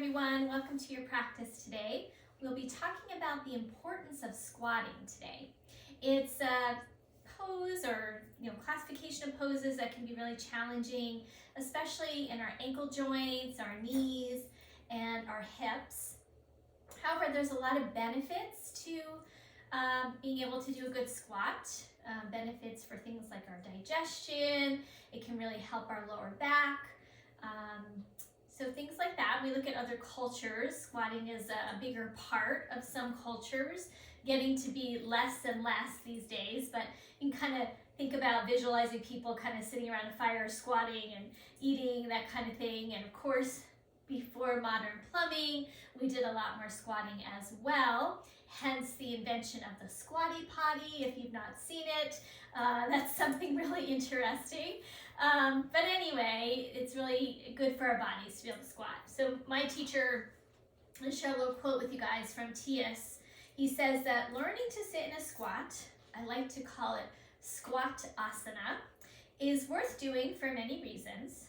everyone, welcome to your practice today. We'll be talking about the importance of squatting today. It's a pose or classification of poses that can be really challenging, especially in our ankle joints, our knees, and our hips. However, there's a lot of benefits to being able to do a good squat. Benefits for things like our digestion. It can really help our lower back. So things like that. We look at other cultures. Squatting is a bigger part of some cultures, getting to be less and less these days, but you can kind of think about visualizing people kind of sitting around a fire squatting and eating, that kind of thing. And of course, before modern plumbing, we did a lot more squatting as well, hence the invention of the squatty potty. If you've not seen it, that's something really interesting. But anyway, it's really good for our bodies to be able to squat. So my teacher, I'll share a little quote with you guys from T.S. He says that learning to sit in a squat, I like to call it squat asana, is worth doing for many reasons.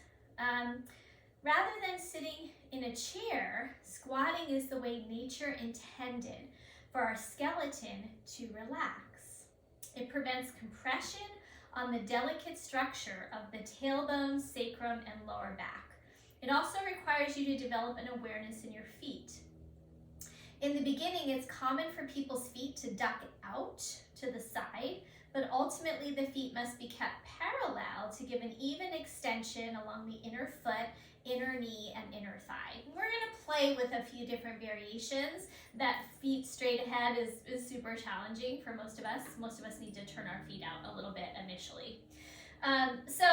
Rather than sitting in a chair, squatting is the way nature intended for our skeleton to relax. It prevents compression on the delicate structure of the tailbone, sacrum, and lower back. It also requires you to develop an awareness in your feet. In the beginning, it's common for people's feet to duck out to the side, but ultimately the feet must be kept parallel to give an even extension along the inner foot, inner knee, and inner thigh. We're going to play with a few different variations. That feet straight ahead is super challenging for most of us. Most of us need to turn our feet out a little bit initially. So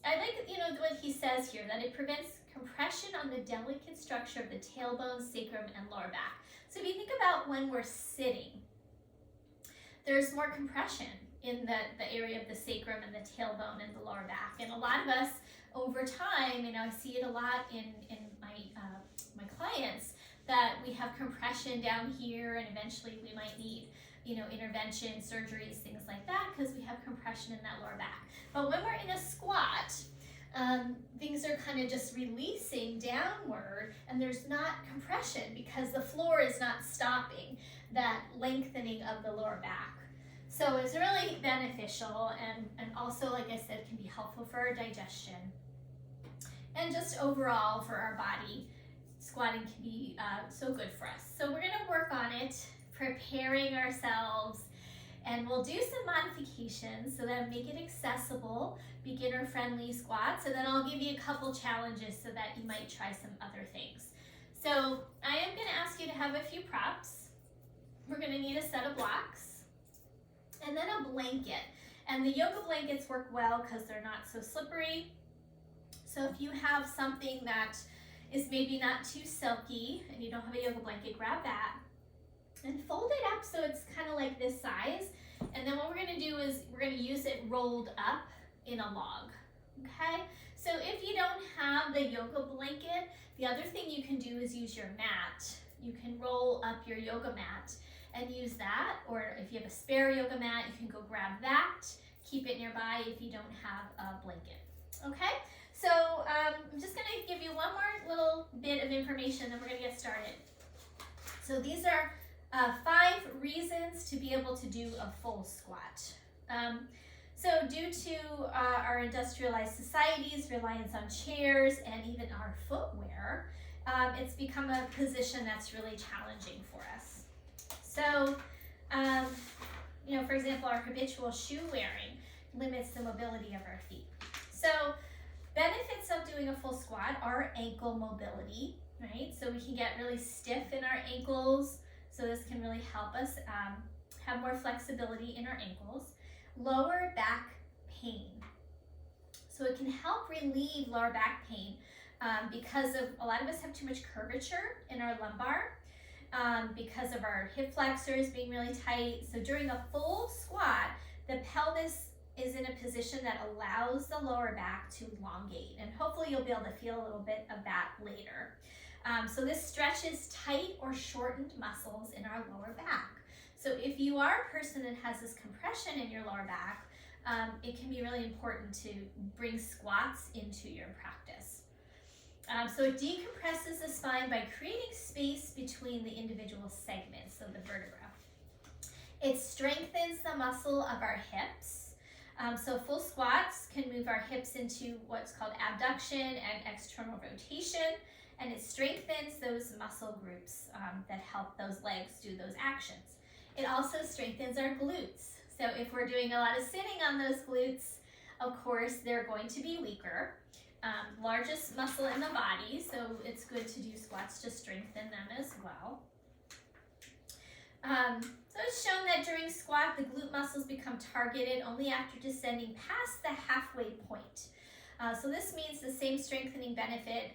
I like what he says here, that it prevents compression on the delicate structure of the tailbone, sacrum, and lower back. So if you think about when we're sitting, there's more compression in the area of the sacrum and the tailbone and the lower back. And a lot of us over time, I see it a lot in my clients, that we have compression down here, and eventually we might need intervention, surgeries, things like that, because we have compression in that lower back. But when we're in a squat, things are kind of just releasing downward, and there's not compression because the floor is not stopping that lengthening of the lower back. So it's really beneficial, and also, like I said, can be helpful for our digestion. And just overall for our body, squatting can be so good for us. So we're gonna work on it, preparing ourselves, and we'll do some modifications so that make it accessible, beginner-friendly squats, and then I'll give you a couple challenges so that you might try some other things. So I am gonna ask you to have a few props. We're gonna need a set of blocks, and then a blanket. And the yoga blankets work well because they're not so slippery. So if you have something that is maybe not too silky and you don't have a yoga blanket, grab that and fold it up so it's kind of like this size. And then what we're gonna do is we're gonna use it rolled up in a log, okay? So if you don't have the yoga blanket, the other thing you can do is use your mat. You can roll up your yoga mat and use that, or if you have a spare yoga mat, you can go grab that, keep it nearby if you don't have a blanket, okay? So I'm just gonna give you one more little bit of information, then we're gonna get started. So these are 5 reasons to be able to do a full squat. So due to our industrialized society's reliance on chairs and even our footwear, it's become a position that's really challenging for us. So, for example, our habitual shoe wearing limits the mobility of our feet. So benefits of doing a full squat are ankle mobility, right? So we can get really stiff in our ankles. So this can really help us have more flexibility in our ankles. Lower back pain. So it can help relieve lower back pain because of a lot of us have too much curvature in our lumbar because of our hip flexors being really tight. So during a full squat, the pelvis is in a position that allows the lower back to elongate, and hopefully you'll be able to feel a little bit of that later. So this stretches tight or shortened muscles in our lower back. So if you are a person that has this compression in your lower back, it can be really important to bring squats into your practice. So it decompresses the spine by creating space between the individual segments of the vertebra. It strengthens the muscle of our hips. So full squats can move our hips into what's called abduction and external rotation, and it strengthens those muscle groups that help those legs do those actions. It also strengthens our glutes. So if we're doing a lot of sitting on those glutes, of course, they're going to be weaker. Largest muscle in the body, so it's good to do squats to strengthen them as well. So it's shown that during squat, the glute muscles become targeted only after descending past the halfway point. So this means the same strengthening benefit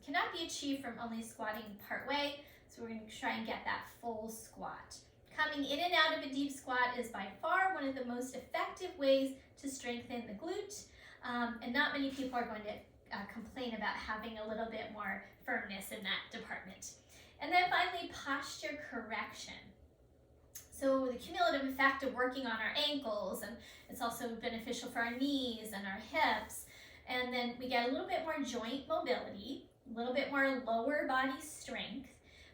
cannot be achieved from only squatting part way, so we're going to try and get that full squat. Coming in and out of a deep squat is by far one of the most effective ways to strengthen the glute, and not many people are going to complain about having a little bit more firmness in that department. And then finally, posture correction. So the cumulative effect of working on our ankles, and it's also beneficial for our knees and our hips, and then we get a little bit more joint mobility, a little bit more lower body strength.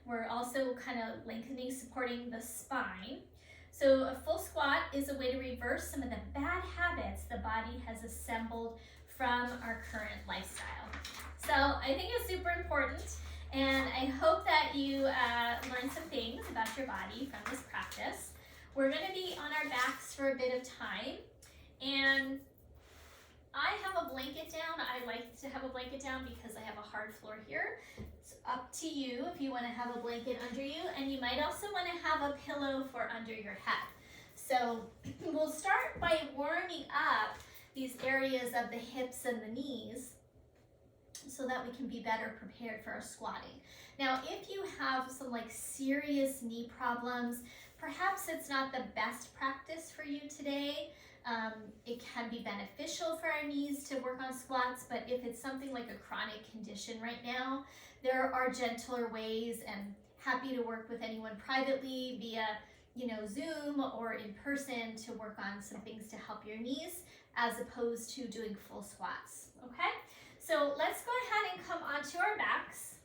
We're also kind of lengthening, supporting the spine. So a full squat is a way to reverse some of the bad habits the body has assembled from our current lifestyle. So I think it's super important, and I hope that you learned some things about your body from this practice. We're going to be on our backs for a bit of time, and I have a blanket down. I like to have a blanket down because I have a hard floor here. It's up to you if you want to have a blanket under you, and you might also want to have a pillow for under your head. So we'll start by warming up these areas of the hips and the knees so that we can be better prepared for our squatting. Now, if you have some serious knee problems, perhaps it's not the best practice for you today. It can be beneficial for our knees to work on squats, but if it's something like a chronic condition right now, there are gentler ways, and happy to work with anyone privately via Zoom or in person to work on some things to help your knees as opposed to doing full squats, okay? So let's go ahead and come onto our backs.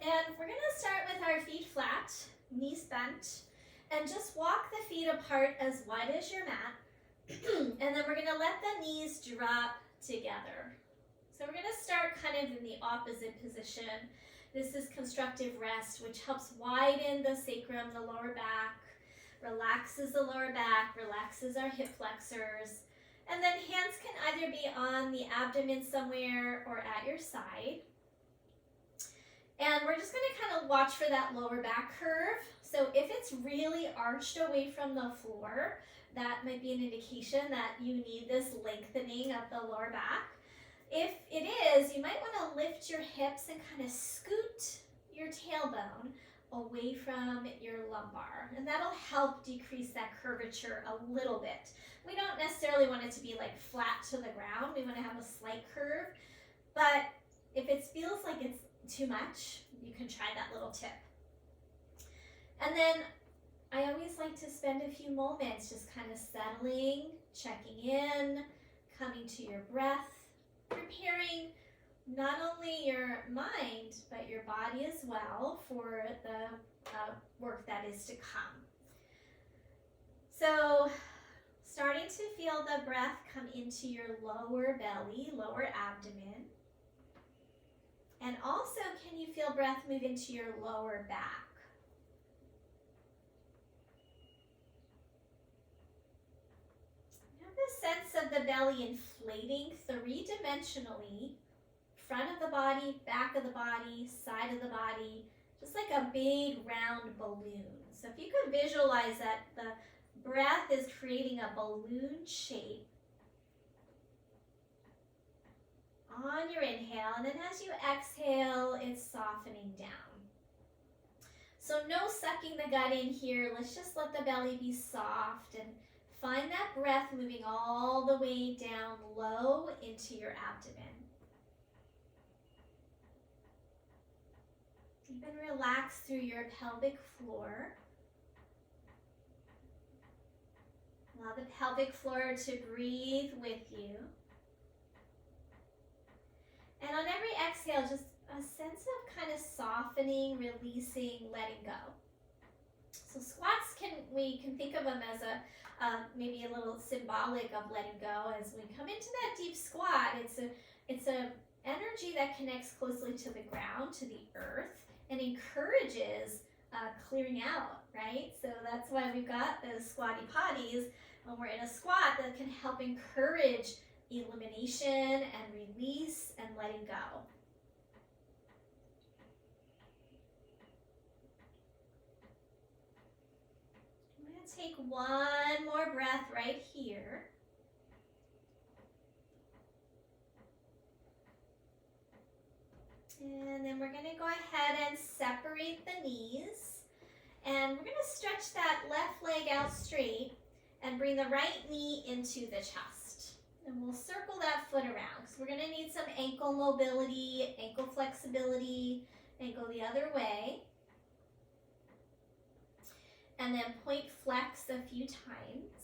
And we're gonna start with our feet flat, knees bent, and just walk the feet apart as wide as your mat. And then we're gonna let the knees drop together. So we're gonna start kind of in the opposite position. This is constructive rest, which helps widen the sacrum, the lower back, relaxes the lower back, relaxes our hip flexors. And then hands can either be on the abdomen somewhere or at your side. And we're just going to kind of watch for that lower back curve. So if it's really arched away from the floor, that might be an indication that you need this lengthening of the lower back. If it is, you might want to lift your hips and kind of scoot your tailbone away from your lumbar, and that'll help decrease that curvature a little bit. We don't necessarily want it to be flat to the ground. We want to have a slight curve, but if it feels like it's too much, you can try that little tip. And then I always like to spend a few moments just kind of settling, checking in, coming to your breath, preparing not only your mind, but your body as well for the work that is to come. So starting to feel the breath come into your lower belly, lower abdomen. And also, can you feel breath move into your lower back? Have a sense of the belly inflating three-dimensionally. Front of the body, back of the body, side of the body, just like a big round balloon. So if you could visualize that the breath is creating a balloon shape on your inhale, and then as you exhale, it's softening down. So no sucking the gut in here. Let's just let the belly be soft and find that breath moving all the way down low into your abdomen. Even relax through your pelvic floor. Allow the pelvic floor to breathe with you. And on exhale, just a sense of kind of softening, releasing, letting go. So squats, we can think of them as maybe a little symbolic of letting go. As we come into that deep squat, it's a energy that connects closely to the ground, to the earth, and encourages clearing out, right? So that's why we've got those squatty potties when we're in a squat that can help encourage elimination and release and letting go. I'm going to take one more breath right here. And then we're going to go ahead and separate the knees. And we're going to stretch that left leg out straight and bring the right knee into the chest. And we'll circle that foot around because we're going to need some ankle mobility, ankle flexibility, and go the other way. And then point flex a few times.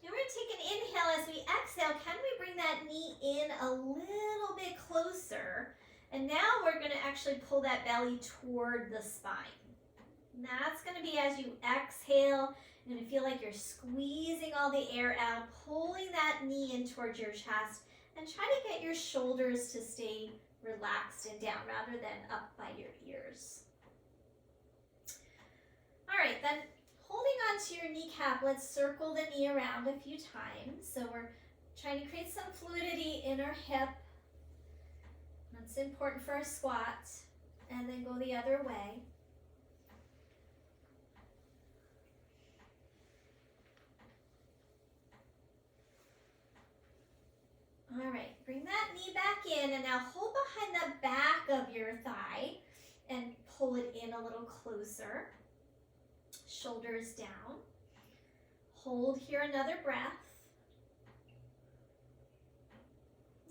And we're going to take an inhale. As we exhale, can we bring that knee in a little bit closer? And now we're going to actually pull that belly toward the spine. And that's going to be as you exhale. You're going to feel like you're squeezing all the air out, pulling that knee in towards your chest, and try to get your shoulders to stay relaxed and down rather than up by your ears. All right, then holding onto your kneecap, let's circle the knee around a few times. So we're trying to create some fluidity in our hip. That's important for a squat. And then go the other way. All right, bring that knee back in, and now hold behind the back of your thigh and pull it in a little closer. Shoulders down. Hold here another breath.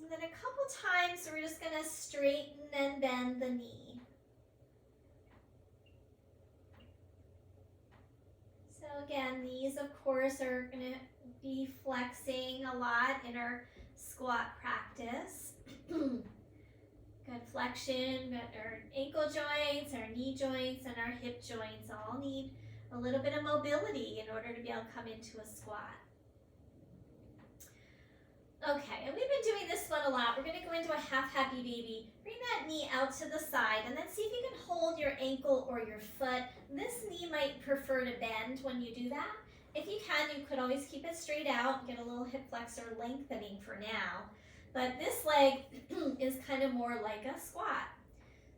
And then a couple times we're just going to straighten and bend the knee. So again, these of course are going to be flexing a lot in our squat practice. Good flexion, our ankle joints, our knee joints, and our hip joints all need a little bit of mobility in order to be able to come into a squat. Okay, and we've been doing this one a lot. We're going to go into a half happy baby. Bring that knee out to the side and then see if you can hold your ankle or your foot. This knee might prefer to bend when you do that. If you can, you could always keep it straight out and get a little hip flexor lengthening for now. But this leg is kind of more like a squat.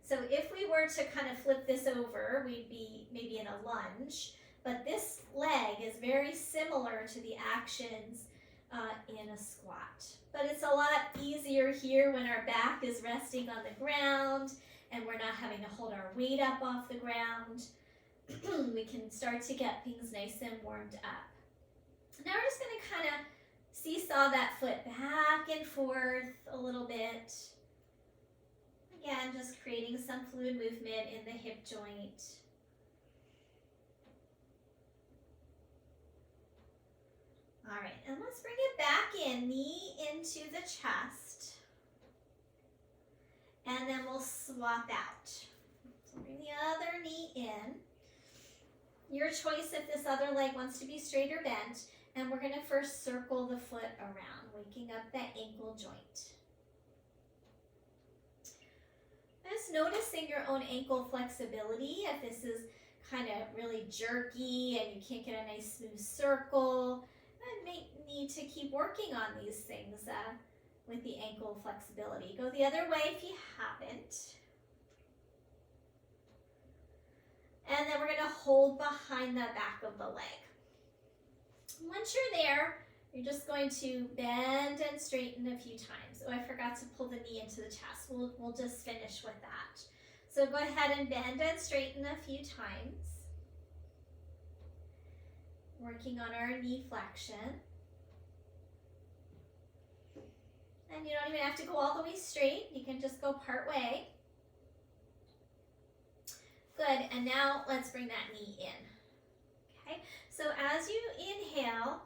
So if we were to kind of flip this over, we'd be maybe in a lunge. But this leg is very similar to the actions in a squat. But it's a lot easier here when our back is resting on the ground and we're not having to hold our weight up off the ground. We can start to get things nice and warmed up. Now we're just going to kind of seesaw that foot back and forth a little bit. Again, just creating some fluid movement in the hip joint. All right, and let's bring it back in, knee into the chest. And then we'll swap out. So bring the other knee in. Your choice if this other leg wants to be straight or bent. And we're going to first circle the foot around, waking up that ankle joint. Just noticing your own ankle flexibility. If this is kind of really jerky and you can't get a nice smooth circle, then may need to keep working on these things with the ankle flexibility. Go the other way if you haven't. And then we're going to hold behind the back of the leg. Once you're there, you're just going to bend and straighten a few times. Oh, I forgot to pull the knee into the chest. We'll just finish with that. So go ahead and bend and straighten a few times. Working on our knee flexion. And you don't even have to go all the way straight. You can just go part way. Good, and now let's bring that knee in. Okay, so as you inhale,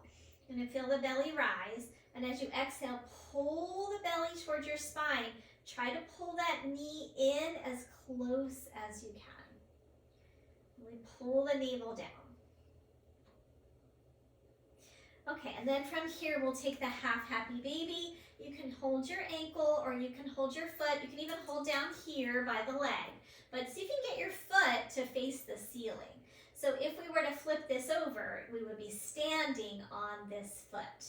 you're going to feel the belly rise. And as you exhale, pull the belly towards your spine. Try to pull that knee in as close as you can. Really pull the navel down. Okay, and then from here, we'll take the half happy baby. You can hold your ankle or you can hold your foot. You can even hold down here by the leg. But see if you can get your foot to face the ceiling. So if we were to flip this over, we would be standing on this foot.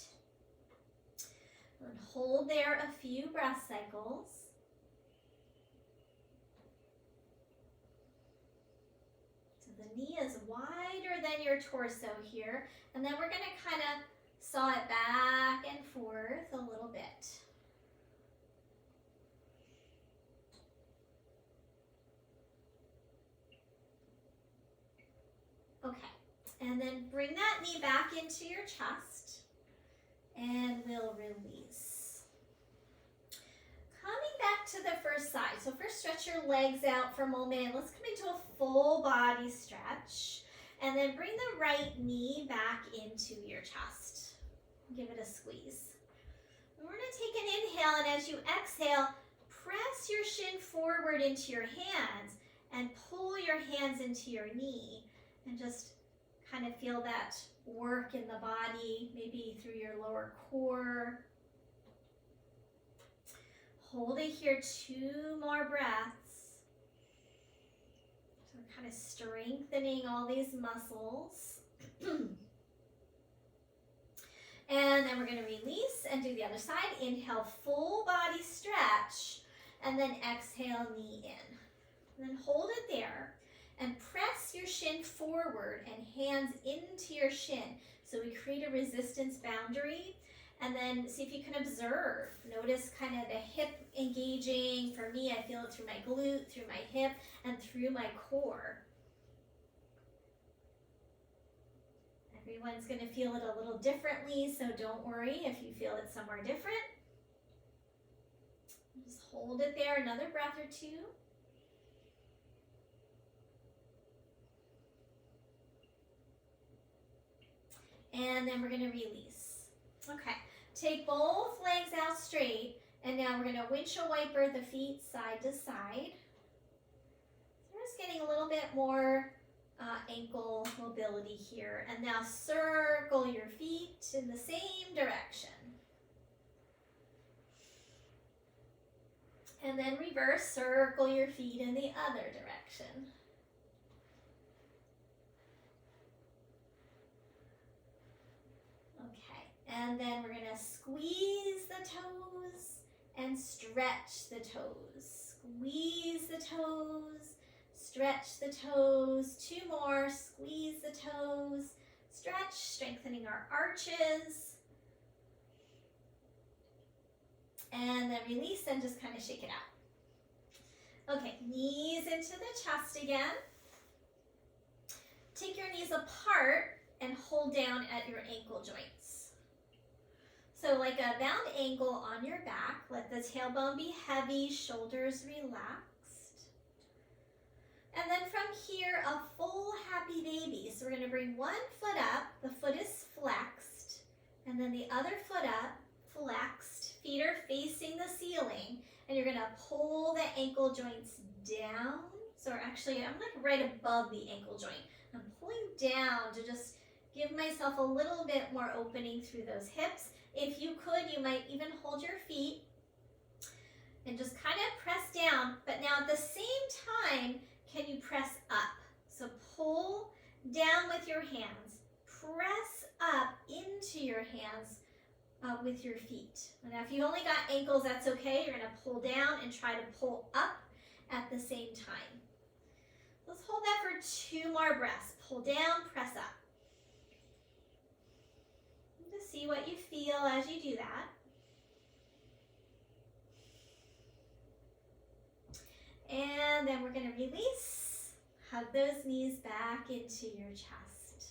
And hold there a few breath cycles. So the knee is wider than your torso here. And then we're going to kind of saw it back and forth a little bit. Okay, and then bring that knee back into your chest and we'll release. Coming back to the first side. So first stretch your legs out for a moment. Let's come into a full body stretch and then bring the right knee back into your chest. Give it a squeeze. And we're going to take an inhale, and as you exhale, press your shin forward into your hands and pull your hands into your knee and just kind of feel that work in the body, maybe through your lower core. Hold it here, 2 more breaths. So we're kind of strengthening all these muscles. And then we're going to release and do the other side. Inhale, full body stretch, and then exhale, knee in. And then hold it there and press your shin forward and hands into your shin. So we create a resistance boundary. And then see if you can observe. Notice kind of the hip engaging. For me, I feel it through my glute, through my hip, and through my core. Everyone's going to feel it a little differently, so don't worry if you feel it somewhere different. Just hold it there, another breath or 2. And then we're going to release. Okay, take both legs out straight, and now we're going to windshield wiper the feet side to side. So we're just getting a little bit more ankle mobility here. And now circle your feet in the same direction. And then reverse, circle your feet in the other direction. Okay, and then we're going to squeeze the toes and stretch the toes. Squeeze the toes. Stretch the toes, 2 more, squeeze the toes, stretch, strengthening our arches. And then release and just kind of shake it out. Okay, knees into the chest again. Take your knees apart and hold down at your ankle joints. So like a bound ankle on your back, let the tailbone be heavy, shoulders relax. And then from here, a full happy baby. So we're going to bring one foot up. The foot is flexed. And then the other foot up, flexed. Feet are facing the ceiling. And you're going to pull the ankle joints down. So actually, I'm like right above the ankle joint. I'm pulling down to just give myself a little bit more opening through those hips. If you could, you might even hold your feet and just kind of press down. But now at the same time, can you press up? So pull down with your hands. Press up into your hands with your feet. Now if you only got ankles, that's okay. You're going to pull down and try to pull up at the same time. Let's hold that for 2 more breaths. Pull down, press up. Just see what you feel as you do that. And then we're going to release. Hug those knees back into your chest.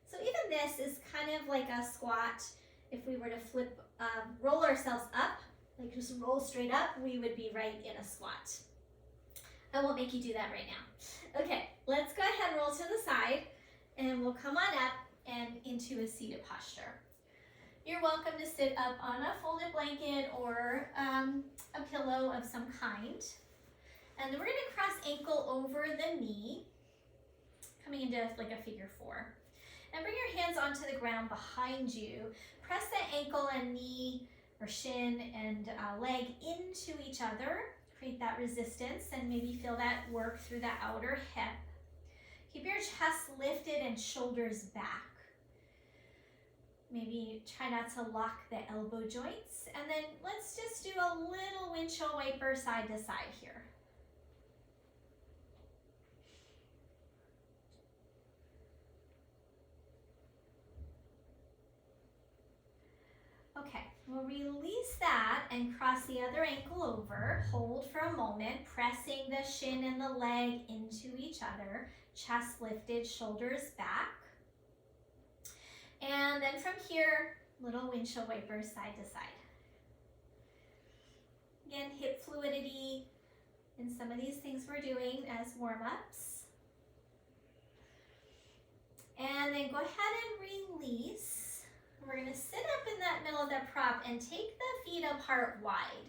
So even this is kind of like a squat. If we were to flip, roll ourselves up, like just roll straight up, we would be right in a squat. I won't make you do that right now. Okay, let's go ahead and roll to the side, and we'll come on up and into a seated posture. you're welcome to sit up on a folded blanket or a pillow of some kind. And then we're going to cross ankle over the knee, coming into like a figure 4. And bring your hands onto the ground behind you. Press that ankle and knee or shin and leg into each other. Create that resistance and maybe feel that work through that outer hip. Keep your chest lifted and shoulders back. Maybe try not to lock the elbow joints. And then let's just do a little windshield wiper side to side here. Okay, we'll release that and cross the other ankle over. Hold for a moment, pressing the shin and the leg into each other. Chest lifted, shoulders back. And then from here, little windshield wipers side to side. Again, hip fluidity in some of these things we're doing as warm-ups. And then go ahead and release. We're going to sit up in that middle of the prop and take the feet apart wide.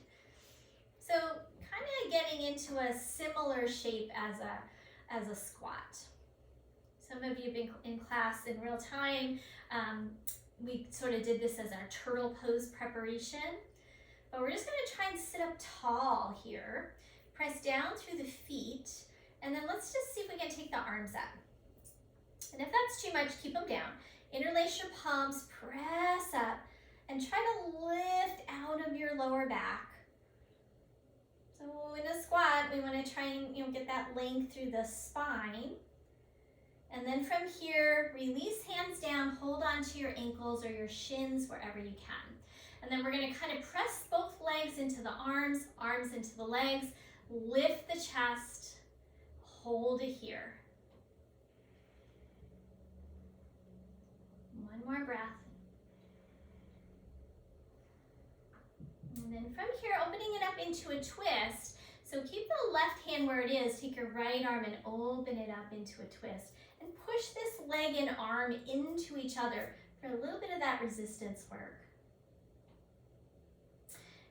So kind of getting into a similar shape as a squat. Some of you have been in class in real time. We sort of did this as our turtle pose preparation. But we're just going to try and sit up tall here. Press down through the feet. And then let's just see if we can take the arms up. And if that's too much, keep them down. Interlace your palms, press up, and try to lift out of your lower back. So in a squat, we want to try and get that length through the spine. And then from here, release hands down, hold on to your ankles or your shins wherever you can. And then we're going to kind of press both legs into the arms, arms into the legs, lift the chest, hold it here. One more breath. And then from here, opening it up into a twist. So keep the left hand where it is, take your right arm and open it up into a twist. And push this leg and arm into each other for a little bit of that resistance work.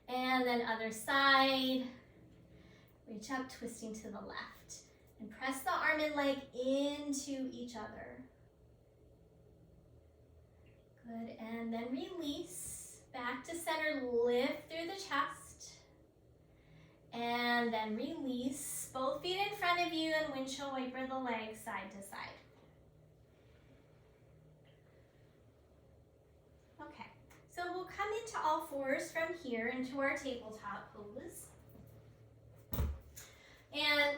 And then other side. Reach up, twisting to the left. And press the arm and leg into each other. Good, and then release. Back to center, lift through the chest. And then release. Both feet in front of you and windshield wiper the legs side to side. Okay, so we'll come into all fours from here into our tabletop pose. And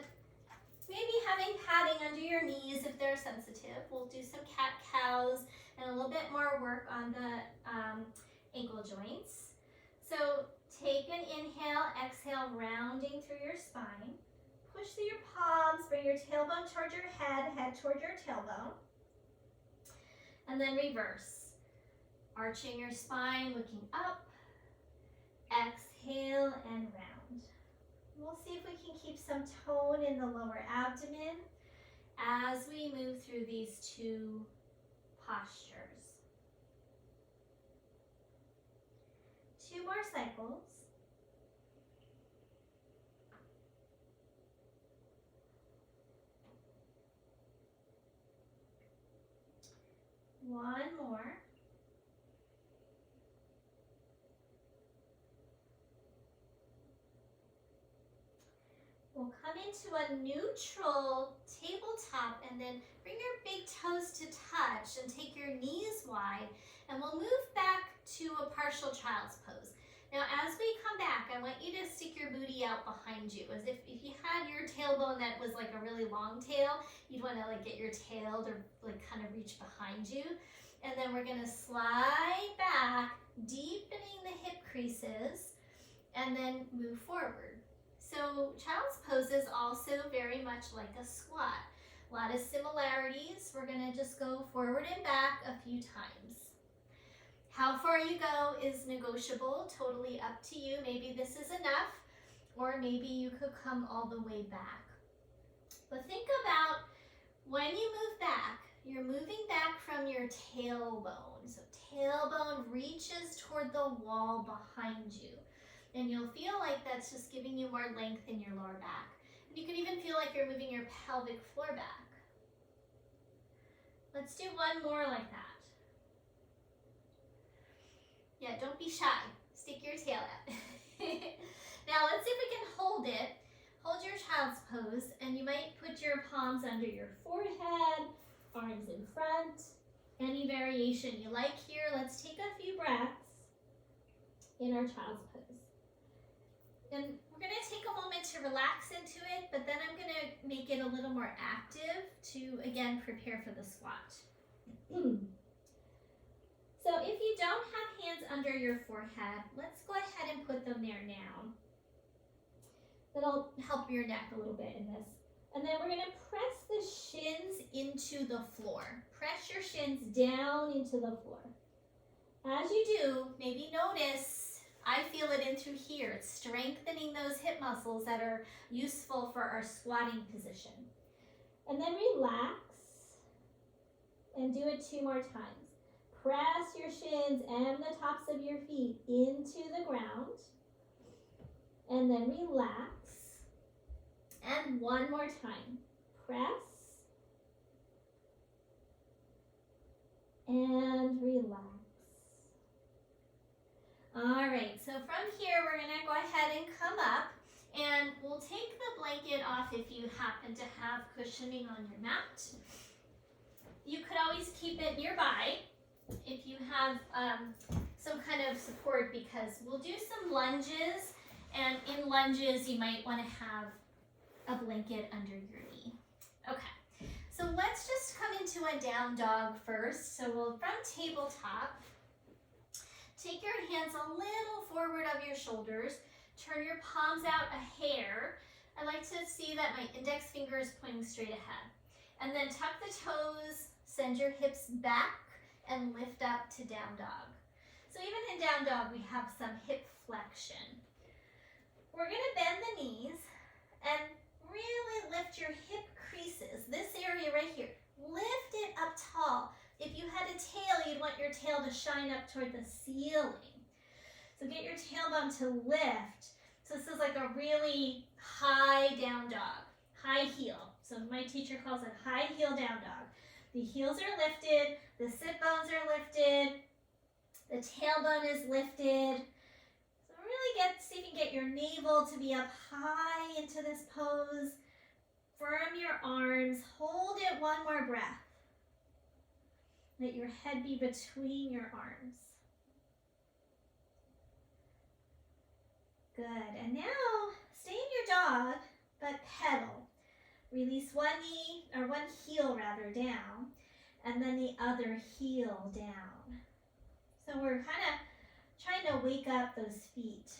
maybe having padding under your knees if they're sensitive. We'll do some cat-cows and a little bit more work on the ankle joints. So take an inhale, exhale, rounding through your spine. Push through your palms, bring your tailbone towards your head, head toward your tailbone. And then reverse. Arching your spine, looking up. Exhale and round. We'll see if we can keep some tone in the lower abdomen as we move through these two postures. 2 more cycles. One more. We'll come into a neutral tabletop and then bring your big toes to touch and take your knees wide, and we'll move back to a partial child's pose. Now as we come back, I want you to stick your booty out behind you, as if you had your tailbone that was like a really long tail, you'd want to like get your tail to like kind of reach behind you. And then we're going to slide back, deepening the hip creases, and then move forward. So child's pose is also very much like a squat. A lot of similarities. We're going to just go forward and back a few times. How far you go is negotiable, totally up to you. Maybe this is enough, or maybe you could come all the way back. But think about when you move back, you're moving back from your tailbone. So tailbone reaches toward the wall behind you. And you'll feel like that's just giving you more length in your lower back. And you can even feel like you're moving your pelvic floor back. Let's do one more like that. Yeah, don't be shy. Stick your tail out. Now let's see if we can hold it. Hold your child's pose, and you might put your palms under your forehead, arms in front. Any variation you like here. Let's take a few breaths in our child's pose. And we're going to take a moment to relax into it, but then I'm going to make it a little more active to, again, prepare for the squat. So if you don't have hands under your forehead, let's go ahead and put them there now. That'll help your neck a little bit in this. And then we're going to press the shins into the floor. Press your shins down into the floor. As you do, maybe notice, I feel it in through here. It's strengthening those hip muscles that are useful for our squatting position. And then relax and do it 2 more times. Press your shins and the tops of your feet into the ground. And then relax. And one more time. Press. And relax. All right, so from here, we're gonna go ahead and come up, and we'll take the blanket off if you happen to have cushioning on your mat. You could always keep it nearby if you have some kind of support, because we'll do some lunges, and in lunges, you might wanna have a blanket under your knee. Okay, so let's just come into a down dog first. So we'll, from tabletop, take your hands a little forward of your shoulders, turn your palms out a hair. I like to see that my index finger is pointing straight ahead. And then tuck the toes, send your hips back, and lift up to down dog. So even in down dog, we have some hip flexion. We're gonna bend the knees and really lift your hip creases, this area right here. Lift it up tall. If you had a tail, you'd want your tail to shine up toward the ceiling. So get your tailbone to lift. So this is like a really high down dog, high heel. So my teacher calls it high heel down dog. The heels are lifted, the sit bones are lifted, the tailbone is lifted. Really see if you can get your navel to be up high into this pose. Firm your arms, hold it one more breath. Let your head be between your arms. Good, and now stay in your dog, but pedal. Release one knee, or one heel rather, down, and then the other heel down. So we're kind of trying to wake up those feet.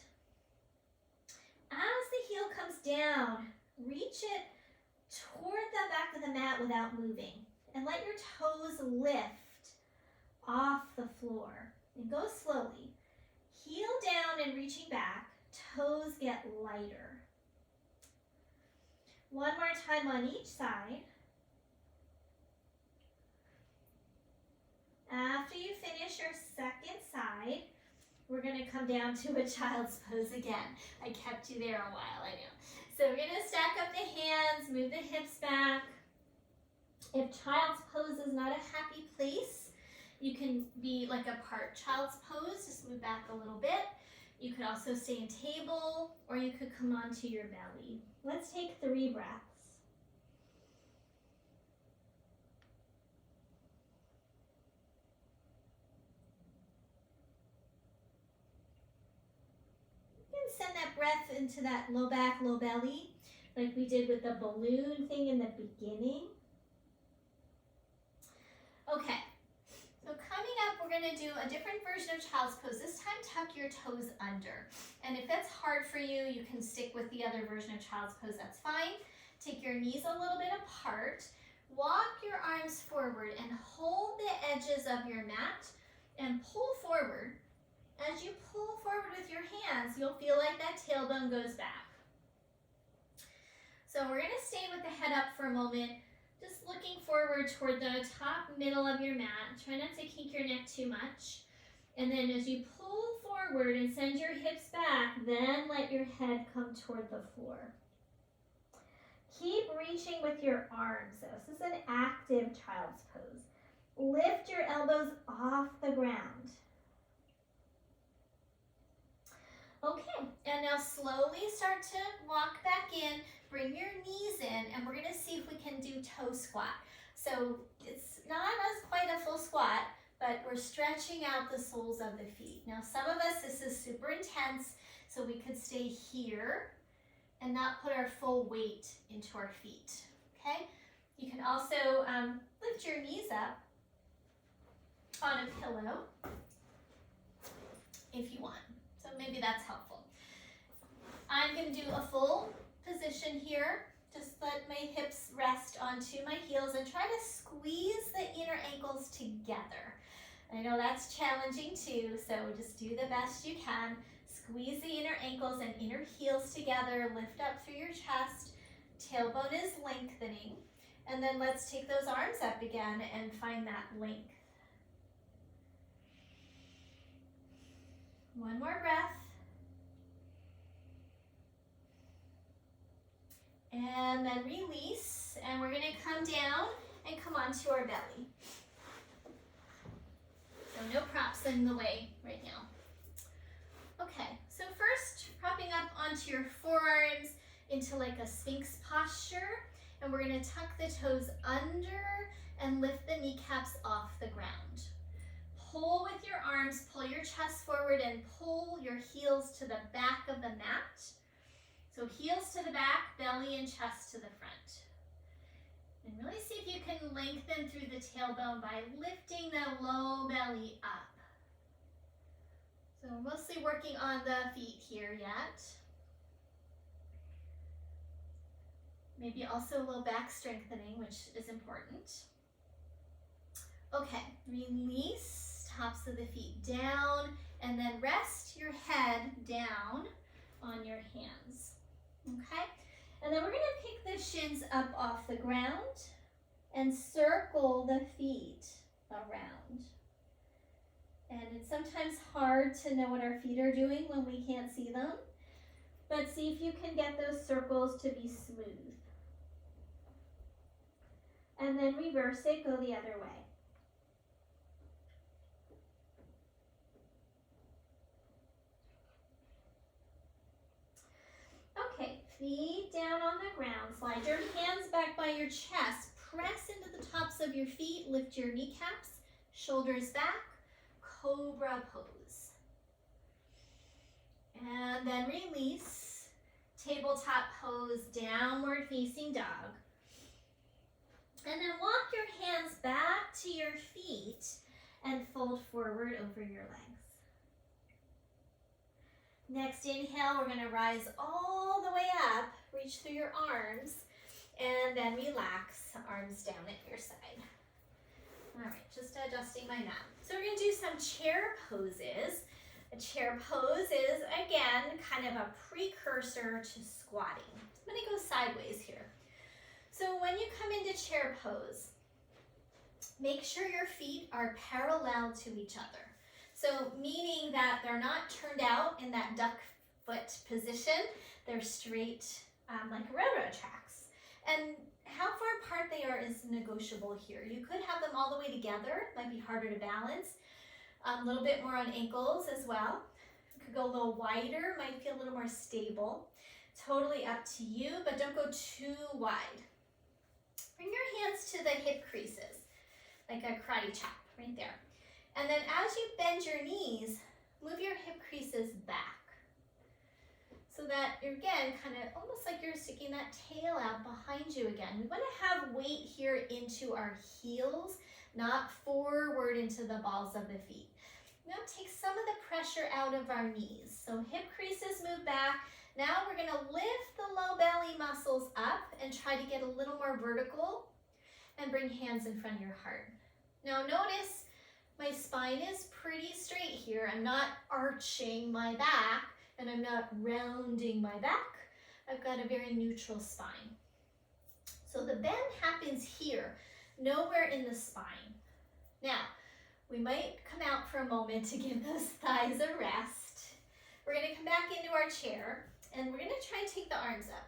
As the heel comes down, reach it toward the back of the mat without moving, and let your toes lift off the floor, and go slowly. Heel down and reaching back, toes get lighter. One more time on each side. After you finish your second side, we're gonna come down to a child's pose again. I kept you there a while, I know. So we're gonna stack up the hands, move the hips back. If child's pose is not a happy place, you can be like a part child's pose, just move back a little bit. You could also stay in table, or you could come onto your belly. Let's take 3 breaths. Send that breath into that low back, low belly, like we did with the balloon thing in the beginning. Okay, so coming up, we're gonna do a different version of child's pose. This time, tuck your toes under. And if that's hard for you, you can stick with the other version of child's pose, that's fine. Take your knees a little bit apart, walk your arms forward, and hold the edges of your mat and pull forward. As you pull forward with your hands, you'll feel like that tailbone goes back. So we're gonna stay with the head up for a moment. Just looking forward toward the top middle of your mat. Try not to kink your neck too much. And then as you pull forward and send your hips back, then let your head come toward the floor. Keep reaching with your arms though. This is an active child's pose. Lift your elbows off the ground. Okay, and now slowly start to walk back in. Bring your knees in, and we're gonna see if we can do toe squat. So it's not as quite a full squat, but we're stretching out the soles of the feet. Now some of us, this is super intense, so we could stay here and not put our full weight into our feet, okay? You can also lift your knees up on a pillow if you want. So maybe that's helpful. I'm gonna do a full position here. Just let my hips rest onto my heels and try to squeeze the inner ankles together. I know that's challenging too, so just do the best you can. Squeeze the inner ankles and inner heels together, lift up through your chest, tailbone is lengthening, and then let's take those arms up again and find that length. One more breath. And then release, and we're gonna come down and come onto our belly. So no props in the way right now. Okay, so first, propping up onto your forearms into like a Sphinx posture, and we're gonna tuck the toes under and lift the kneecaps off the ground. Pull with your arms, pull your chest forward and pull your heels to the back of the mat. So heels to the back, belly and chest to the front. And really see if you can lengthen through the tailbone by lifting the low belly up. So we're mostly working on the feet here yet. Maybe also a little back strengthening, which is important. Okay, release, tops of the feet down, and then rest your head down on your hands. Okay, and then we're going to pick the shins up off the ground and circle the feet around. And it's sometimes hard to know what our feet are doing when we can't see them, but see if you can get those circles to be smooth. And then reverse it, go the other way. Okay, feet down on the ground. Slide your hands back by your chest. Press into the tops of your feet. Lift your kneecaps, shoulders back. Cobra pose. And then release. Tabletop pose, downward facing dog. And then walk your hands back to your feet and fold forward over your legs. Next inhale, we're going to rise all the way up, reach through your arms, and then relax, arms down at your side. All right, just adjusting my mat. So we're going to do some chair poses. A chair pose is, again, kind of a precursor to squatting. I'm going to go sideways here. So when you come into chair pose, make sure your feet are parallel to each other. So meaning that they're not turned out in that duck foot position, they're straight like railroad tracks. And how far apart they are is negotiable here. You could have them all the way together, might be harder to balance. A little bit more on ankles as well. You could go a little wider, might feel a little more stable. Totally up to you, but don't go too wide. Bring your hands to the hip creases, like a karate chop right there. And then as you bend your knees, move your hip creases back. So that you're, again, kind of almost like you're sticking that tail out behind you again. We want to have weight here into our heels, not forward into the balls of the feet. Now take some of the pressure out of our knees. So hip creases move back. Now we're going to lift the low belly muscles up and try to get a little more vertical and bring hands in front of your heart. Now notice my spine is pretty straight here. I'm not arching my back and I'm not rounding my back. I've got a very neutral spine. So the bend happens here, nowhere in the spine. Now, we might come out for a moment to give those thighs a rest. We're gonna come back into our chair and we're gonna try and take the arms up.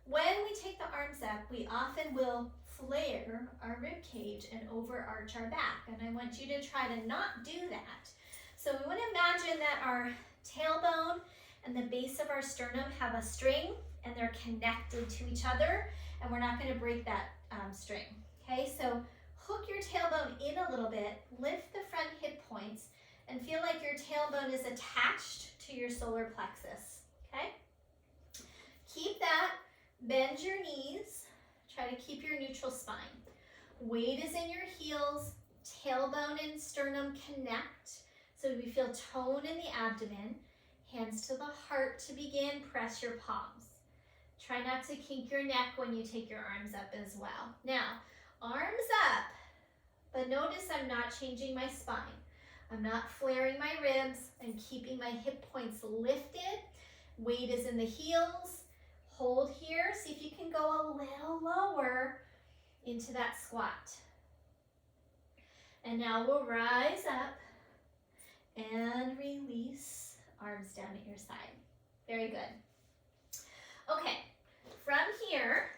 When we take the arms up, we often will flare our rib cage and overarch our back. And I want you to try to not do that. So we want to imagine that our tailbone and the base of our sternum have a string and they're connected to each other, and we're not going to break that string. Okay, so hook your tailbone in a little bit, lift the front hip points, and feel like your tailbone is attached to your solar plexus. Okay, keep that. Bend your knees, try to keep your neutral spine. Weight is in your heels, tailbone and sternum connect, so we feel tone in the abdomen. Hands to the heart to begin, press your palms. Try not to kink your neck when you take your arms up as well. Now, arms up, but notice I'm not changing my spine. I'm not flaring my ribs, I'm keeping my hip points lifted. Weight is in the heels. Hold here, see if you can go a little lower into that squat. And now we'll rise up and release, arms down at your side. Very good. Okay, from here,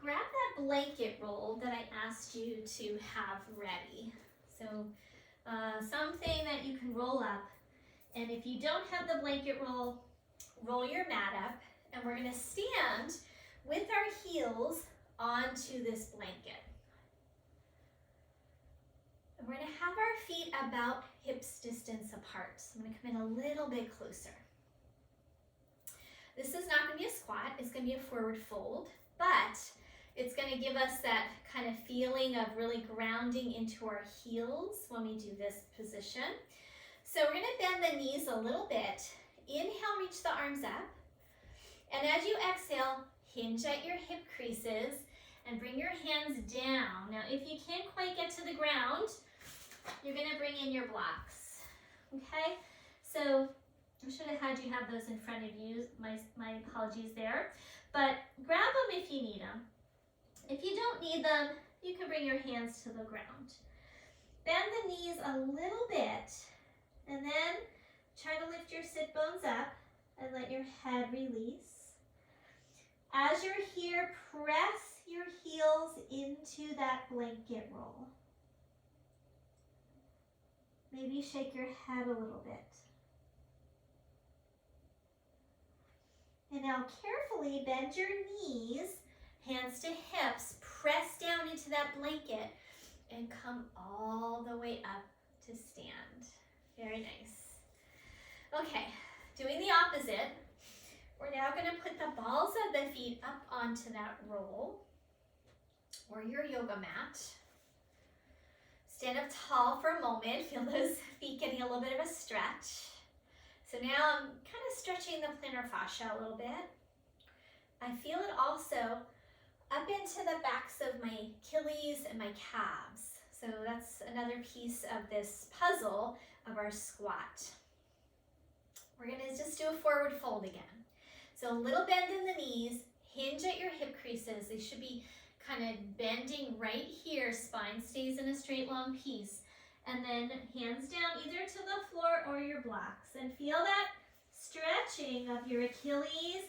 grab that blanket roll that I asked you to have ready. So something that you can roll up. And if you don't have the blanket roll, roll your mat up. And we're going to stand with our heels onto this blanket. And we're going to have our feet about hips distance apart. So I'm going to come in a little bit closer. This is not going to be a squat. It's going to be a forward fold, but it's going to give us that kind of feeling of really grounding into our heels when we do this position. So we're going to bend the knees a little bit. Inhale, reach the arms up. And as you exhale, hinge at your hip creases and bring your hands down. Now, if you can't quite get to the ground, you're going to bring in your blocks. Okay? So I should have had you have those in front of you. My apologies there. But grab them if you need them. If you don't need them, you can bring your hands to the ground. Bend the knees a little bit, and then try to lift your sit bones up and let your head release. As you're here, press your heels into that blanket roll. Maybe shake your head a little bit. And now carefully bend your knees, hands to hips, press down into that blanket, and come all the way up to stand. Very nice. Okay, doing the opposite. We're now going to put the balls of the feet up onto that roll or your yoga mat. Stand up tall for a moment. Feel those feet getting a little bit of a stretch. So now I'm kind of stretching the plantar fascia a little bit. I feel it also up into the backs of my Achilles and my calves. So that's another piece of this puzzle of our squat. We're going to just do a forward fold again. So a little bend in the knees, hinge at your hip creases. They should be kind of bending right here. Spine stays in a straight long piece. And then hands down either to the floor or your blocks. And feel that stretching of your Achilles,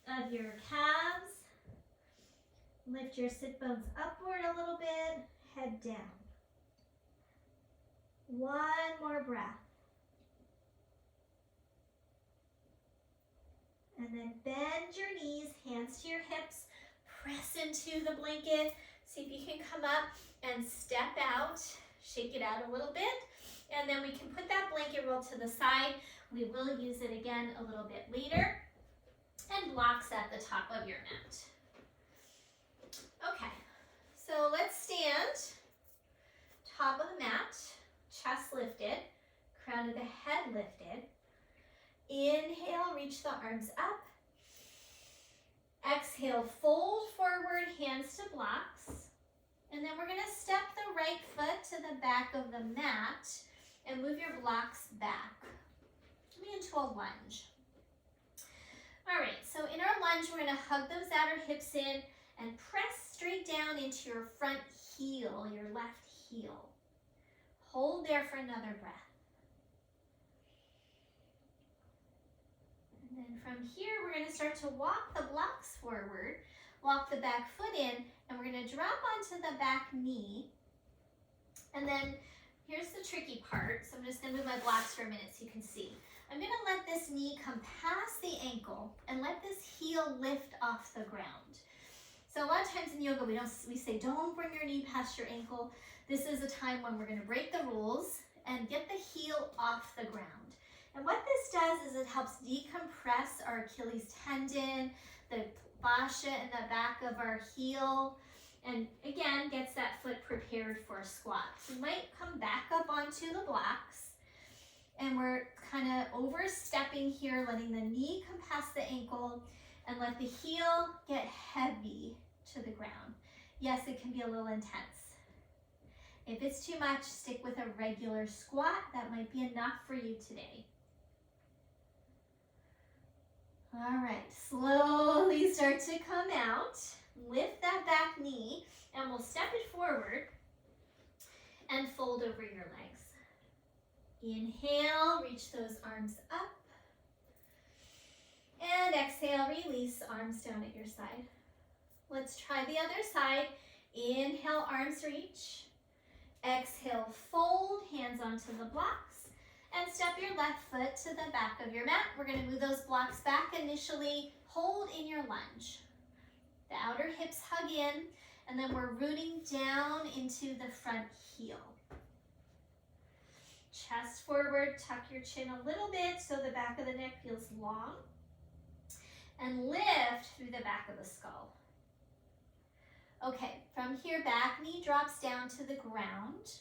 of your calves. Lift your sit bones upward a little bit, head down. One more breath. And then bend your knees, hands to your hips, press into the blanket. See if you can come up and step out, shake it out a little bit. And then we can put that blanket roll to the side. We will use it again a little bit later. And blocks at the top of your mat. Okay, so let's stand, top of the mat, chest lifted, crown of the head lifted. Inhale, reach the arms up. Exhale, fold forward, hands to blocks. And then we're going to step the right foot to the back of the mat and move your blocks back. Coming into a lunge. All right, so in our lunge, we're gonna hug those outer hips in and press straight down into your front heel, your left heel. Hold there for another breath. And then from here, we're gonna start to walk the blocks forward, walk the back foot in, and we're gonna drop onto the back knee. And then here's the tricky part. So I'm just gonna move my blocks for a minute so you can see. I'm gonna let this knee come past the ankle and let this heel lift off the ground. So a lot of times in yoga, we say, don't bring your knee past your ankle. This is a time when we're gonna break the rules and get the heel off the ground. And what this does is it helps decompress our Achilles tendon, the fascia in the back of our heel, and again, gets that foot prepared for a squat. So we might come back up onto the blocks, and we're kind of overstepping here, letting the knee come past the ankle and let the heel get heavy to the ground. Yes, it can be a little intense. If it's too much, stick with a regular squat. That might be enough for you today. All right, slowly start to come out. Lift that back knee, and we'll step it forward and fold over your legs. Inhale, reach those arms up. And exhale, release, arms down at your side. Let's try the other side. Inhale, arms reach. Exhale, fold, hands onto the blocks. And step your left foot to the back of your mat. We're gonna move those blocks back initially. Hold in your lunge. The outer hips hug in, and then we're rooting down into the front heel. Chest forward, tuck your chin a little bit so the back of the neck feels long. And lift through the back of the skull. Okay, from here, back knee drops down to the ground.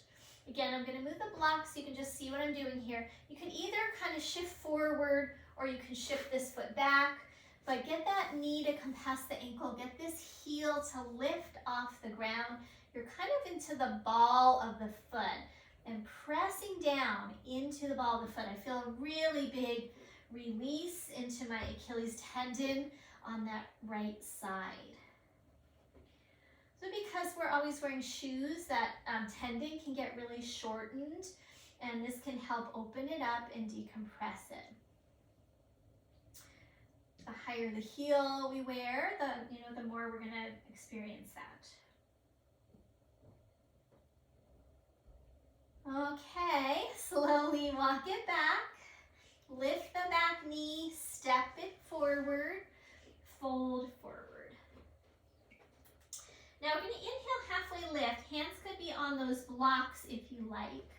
Again, I'm gonna move the blocks so you can just see what I'm doing here. You can either kind of shift forward or you can shift this foot back, but get that knee to come past the ankle, get this heel to lift off the ground. You're kind of into the ball of the foot and pressing down into the ball of the foot. I feel a really big release into my Achilles tendon on that right side. So because we're always wearing shoes, that tendon can get really shortened, and this can help open it up and decompress it. The higher the heel we wear, the more we're gonna experience that. Okay, slowly walk it back. Lift the back knee, step it forward, fold forward. Now we're going to inhale, halfway lift. Hands could be on those blocks if you like.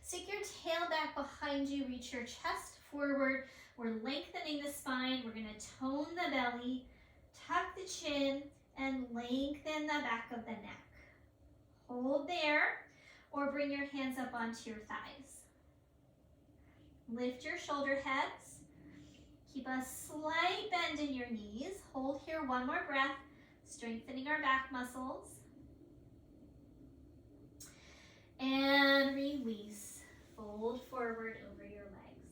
Stick your tail back behind you, reach your chest forward. We're lengthening the spine. We're going to tone the belly, tuck the chin, and lengthen the back of the neck. Hold there, or bring your hands up onto your thighs. Lift your shoulder heads. Keep a slight bend in your knees. Hold here, one more breath, strengthening our back muscles. And release. Fold forward over your legs.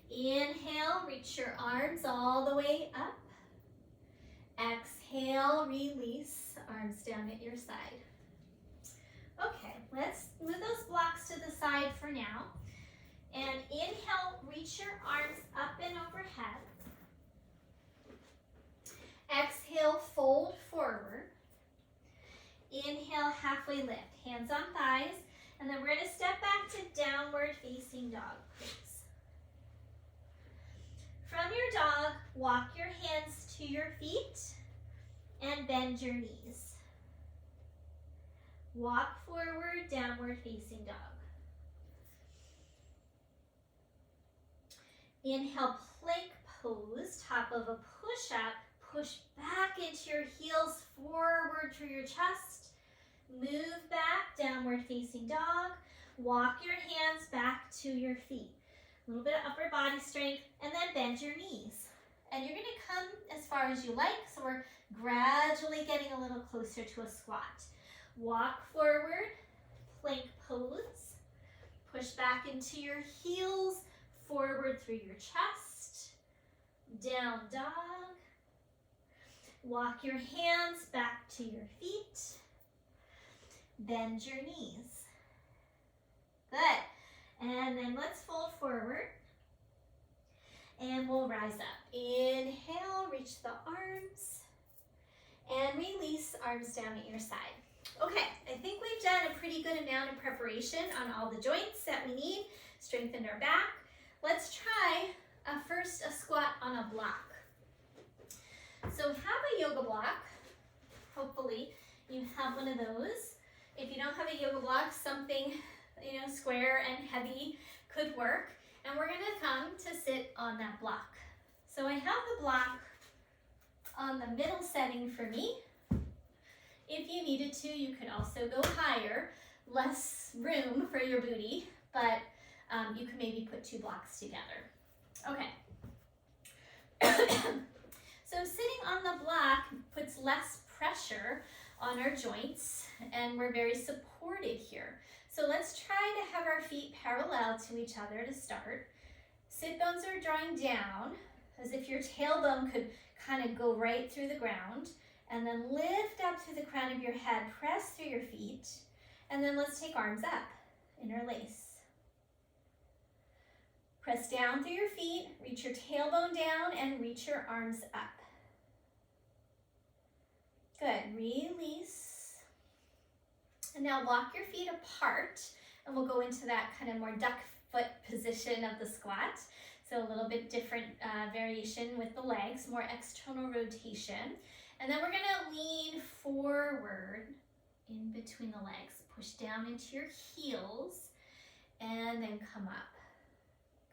Inhale, reach your arms all the way up. Exhale, release, arms down at your side. Okay, let's move those blocks to the side for now. And inhale, reach your arms up and overhead. Exhale, fold forward. Inhale, halfway lift, hands on thighs. And then we're going to step back to downward facing dog, please. From your dog, walk your hands to your feet and bend your knees. Walk forward, downward facing dog. Inhale, plank pose, top of a push-up. Push back into your heels, forward through your chest. Move back, downward facing dog. Walk your hands back to your feet. A little bit of upper body strength, and then bend your knees. And you're going to come as far as you like, so we're gradually getting a little closer to a squat. Walk forward, plank pose. Push back into your heels, forward through your chest. down dog. Walk your hands back to your feet. Bend your knees. Good. And then let's fold forward. And we'll rise up. Inhale, reach the arms. And release, arms down at your side. Okay, I think we've done a pretty good amount of preparation on all the joints that we need. Strengthened our back. Let's try first a squat on a block. So have a yoga block. Hopefully you have one of those. If you don't have a yoga block, something square and heavy could work. And we're gonna come to sit on that block. So I have the block on the middle setting for me. If you needed to, you could also go higher, less room for your booty, but you can maybe put 2 blocks together. Okay. So sitting on the block puts less pressure on our joints, and we're very supported here. So let's try to have our feet parallel to each other to start. Sit bones are drawing down, as if your tailbone could kind of go right through the ground, and then lift up through the crown of your head, press through your feet, and then let's take arms up, interlace. Press down through your feet, reach your tailbone down, and reach your arms up. Good, release. And now walk your feet apart, and we'll go into that kind of more duck foot position of the squat. So a little bit different variation with the legs, more external rotation. And then we're gonna lean forward in between the legs. Push down into your heels and then come up.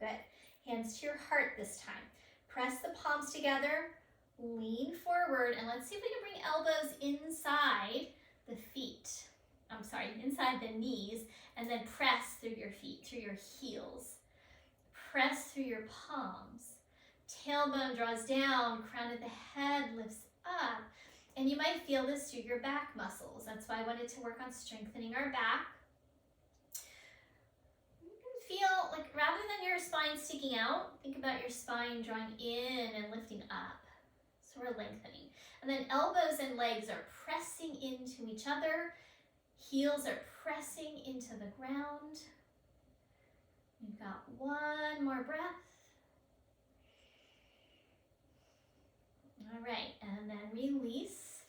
Good. Hands to your heart this time. Press the palms together, lean forward, and let's see if we can bring elbows inside the feet. Inside the knees, and then press through your feet, through your heels. Press through your palms. Tailbone draws down, crown of the head lifts up, and you might feel this through your back muscles. That's why I wanted to work on strengthening our back. You can feel like rather than your spine sticking out, think about your spine drawing in and lifting up. So we're lengthening. And then elbows and legs are pressing into each other. Heels are pressing into the ground. You've got one more breath. All right, and then release.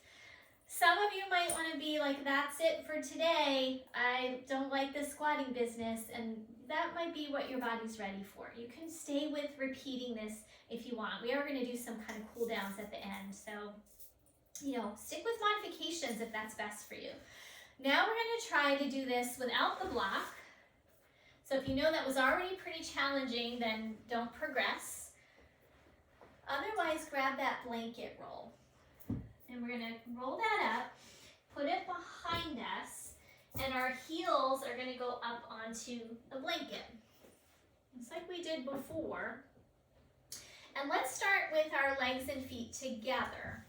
Some of you might want to be like, that's it for today. I don't like the squatting business, and that might be what your body's ready for. You can stay with repeating this if you want. We are going to do some kind of cool downs at the end, so stick with modifications if that's best for you. Now we're going to try to do this without the block. So if you know that was already pretty challenging, then don't progress. Otherwise, grab that blanket roll. And we're going to roll that up, put it behind us, and our heels are going to go up onto the blanket. Just like we did before. And let's start with our legs and feet together.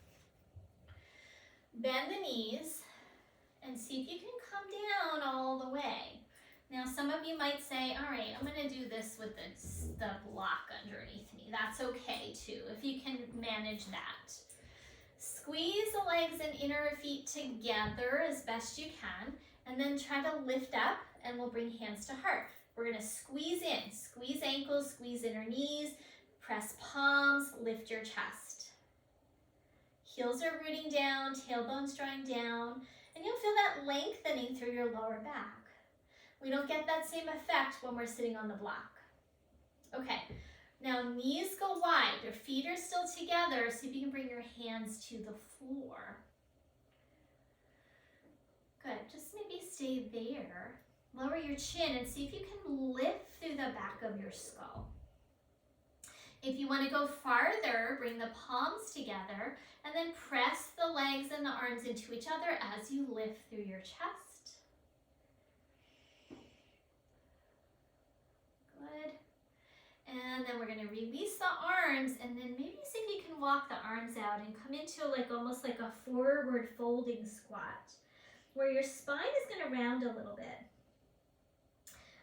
Bend the knees. And see if you can come down all the way. Now, some of you might say, all right, I'm going to do this with the block underneath me. That's okay, too, if you can manage that. Squeeze the legs and inner feet together as best you can, and then try to lift up, and we'll bring hands to heart. We're going to squeeze in, squeeze ankles, squeeze inner knees, press palms, lift your chest. Heels are rooting down, tailbone's drawing down, and you'll feel that lengthening through your lower back. We don't get that same effect when we're sitting on the block. Okay, now knees go wide. Your feet are still together. See if you can bring your hands to the floor. Good, just maybe stay there. Lower your chin and see if you can lift through the back of your skull. If you want to go farther, bring the palms together and then press the legs and the arms into each other as you lift through your chest. Good. And then we're going to release the arms and then maybe see if you can walk the arms out and come into almost like a forward folding squat where your spine is going to round a little bit.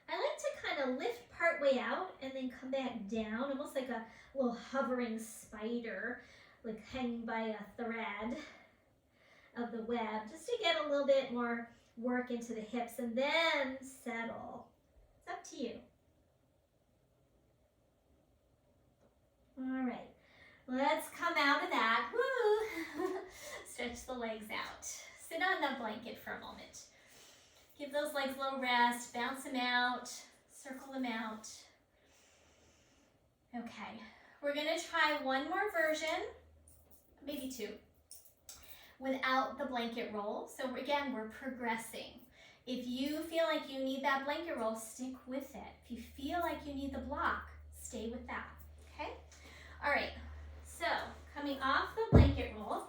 I like to kind kind of lift part way out and then come back down, almost like a little hovering spider, like hanging by a thread of the web, just to get a little bit more work into the hips, and then settle. It's up to you. All right, let's come out of that. Woo! Stretch the legs out. Sit on the blanket for a moment. Give those legs a little rest, bounce them out, circle them out. Okay, we're gonna try one more version, maybe two, without the blanket roll. So again, we're progressing. If you feel like you need that blanket roll, stick with it. If you feel like you need the block, stay with that, okay? All right, so coming off the blanket roll,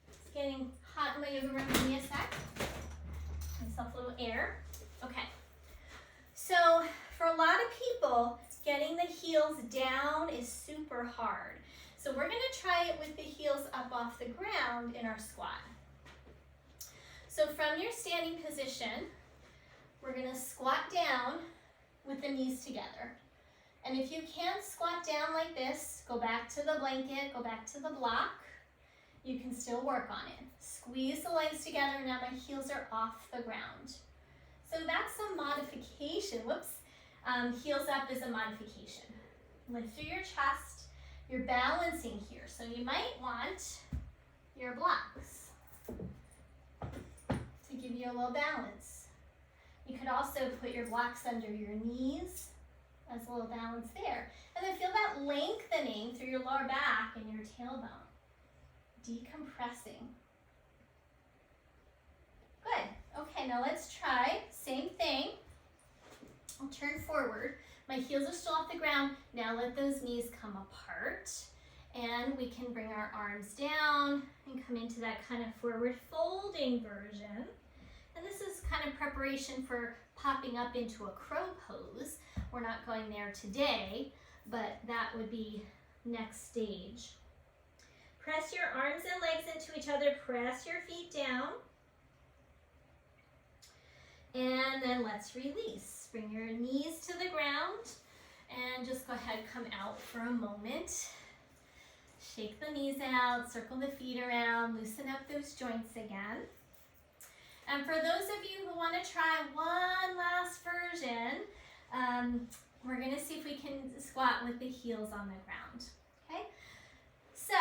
it's getting hot in my yoga room. Give me a sec. Give myself a little air. Okay, so for a lot of people, getting the heels down is super hard. So we're gonna try it with the heels up off the ground in our squat. So from your standing position, we're gonna squat down with the knees together. And if you can't squat down like this, go back to the blanket, go back to the block. You can still work on it. Squeeze the legs together. Now my heels are off the ground. So that's a modification. Whoops. Heels up is a modification. Lift through your chest. You're balancing here. So you might want your blocks to give you a little balance. You could also put your blocks under your knees as a little balance there. And then feel that lengthening through your lower back and your tailbone. Decompressing. Good. Okay, now let's try. Same thing. I'll turn forward. My heels are still off the ground. Now let those knees come apart. And we can bring our arms down and come into that kind of forward folding version. And this is kind of preparation for popping up into a crow pose. We're not going there today, but that would be next stage. Press your arms and legs into each other. Press your feet down. And then let's release. Bring your knees to the ground and just go ahead, come out for a moment. Shake the knees out, circle the feet around, loosen up those joints again. And for those of you who want to try one last version, we're going to see if we can squat with the heels on the ground. Okay? So,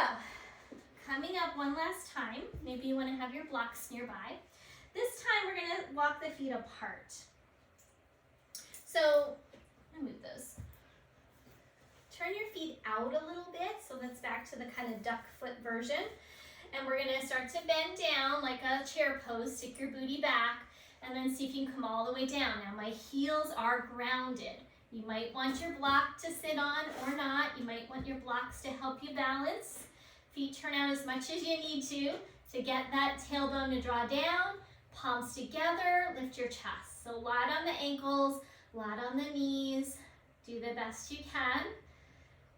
coming up one last time, maybe you want to have your blocks nearby. This time we're going to walk the feet apart. So, I'm going to move those. Turn your feet out a little bit, so that's back to the kind of duck foot version. And we're gonna start to bend down like a chair pose, stick your booty back, and then see if you can come all the way down. Now my heels are grounded. You might want your block to sit on or not. You might want your blocks to help you balance. Feet turn out as much as you need to get that tailbone to draw down, palms together, lift your chest. So a lot on the ankles, a lot on the knees. Do the best you can.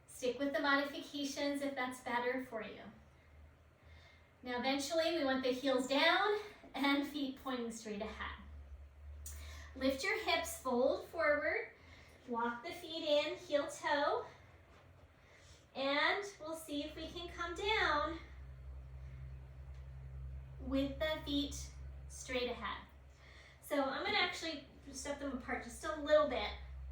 Stick with the modifications if that's better for you. Now eventually we want the heels down and feet pointing straight ahead. Lift your hips, fold forward, walk the feet in, heel toe, and we'll see if we can come down with the feet straight ahead. So I'm gonna actually step them apart just a little bit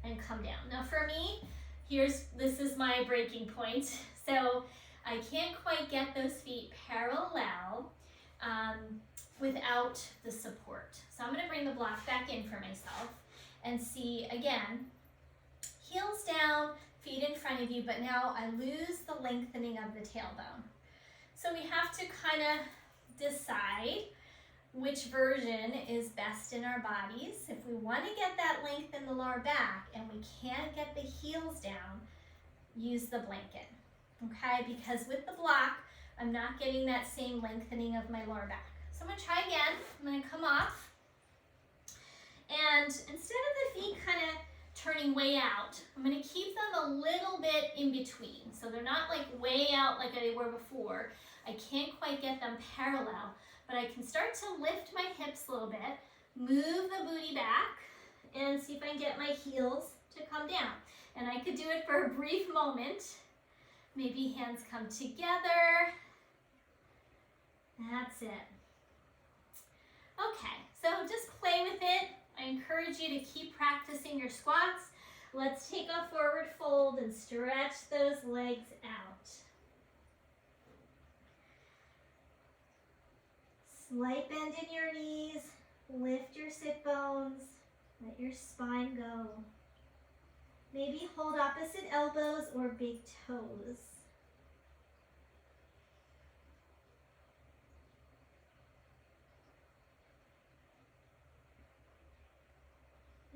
and come down. Now for me, this is my breaking point. So I can't quite get those feet parallel without the support. So I'm gonna bring the block back in for myself and see again, heels down, feet in front of you, but now I lose the lengthening of the tailbone. So we have to kind of decide which version is best in our bodies. If we wanna get that length in the lower back and we can't get the heels down, use the blanket. Okay, because with the block, I'm not getting that same lengthening of my lower back. So I'm gonna try again. I'm gonna come off. And instead of the feet kind of turning way out, I'm gonna keep them a little bit in between. So they're not like way out like they were before. I can't quite get them parallel, but I can start to lift my hips a little bit, move the booty back, and see if I can get my heels to come down. And I could do it for a brief moment. Maybe hands come together. That's it. Okay, so just play with it. I encourage you to keep practicing your squats. Let's take a forward fold and stretch those legs out. Slight bend in your knees. Lift your sit bones. Let your spine go. Maybe hold opposite elbows or big toes.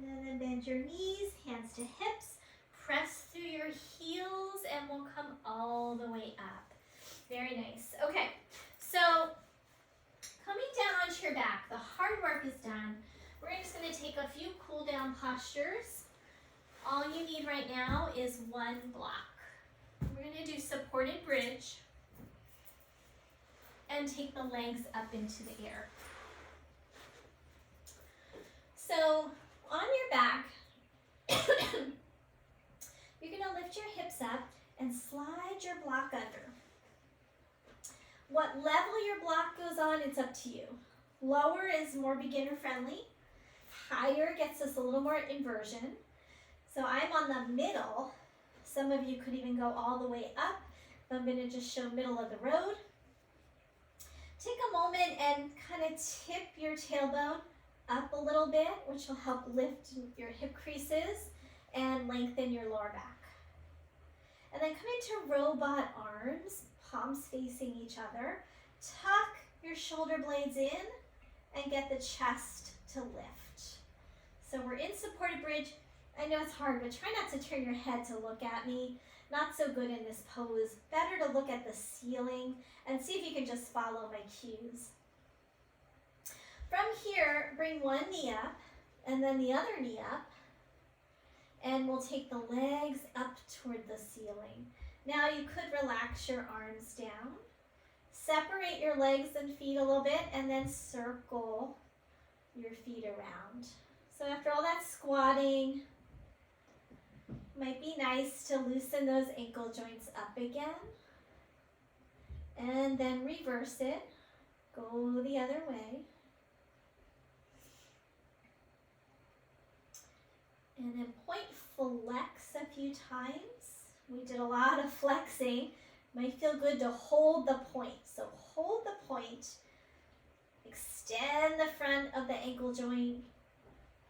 And then bend your knees, hands to hips. Press through your heels and we'll come all the way up. Very nice. Okay, so coming down onto your back, the hard work is done. We're just going to take a few cool down postures. All you need right now is one block. We're going to do supported bridge and take the legs up into the air. So on your back, you're going to lift your hips up and slide your block under. What level your block goes on, it's up to you. Lower is more beginner friendly. Higher gets us a little more inversion. So I'm on the middle. Some of you could even go all the way up. I'm going to just show middle of the road. Take a moment and kind of tip your tailbone up a little bit, which will help lift your hip creases and lengthen your lower back. And then come into robot arms, palms facing each other. Tuck your shoulder blades in and get the chest to lift. So we're in supported bridge. I know it's hard, but try not to turn your head to look at me. Not so good in this pose. Better to look at the ceiling and see if you can just follow my cues. From here, bring one knee up and then the other knee up. And we'll take the legs up toward the ceiling. Now you could relax your arms down. Separate your legs and feet a little bit and then circle your feet around. So after all that squatting, might be nice to loosen those ankle joints up again. And then reverse it. Go the other way. And then point flex a few times. We did a lot of flexing. Might feel good to hold the point. So hold the point. Extend the front of the ankle joint.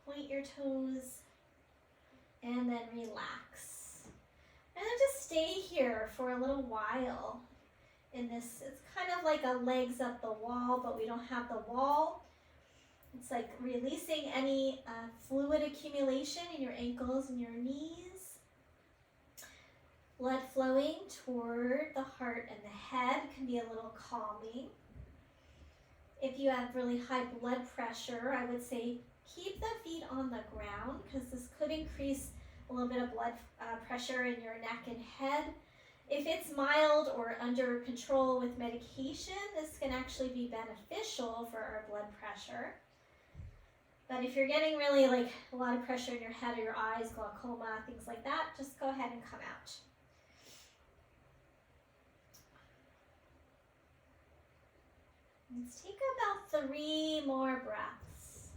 Point your toes. And then relax. And then just stay here for a little while. In this, it's kind of like a legs up the wall, but we don't have the wall. It's like releasing any fluid accumulation in your ankles and your knees. Blood flowing toward the heart and the head can be a little calming. If you have really high blood pressure, I would say keep the feet on the ground because this could increase a little bit of blood pressure in your neck and head. If it's mild or under control with medication, this can actually be beneficial for our blood pressure. But if you're getting really like a lot of pressure in your head or your eyes, glaucoma, things like that, just go ahead and come out. Let's take about 3 more breaths.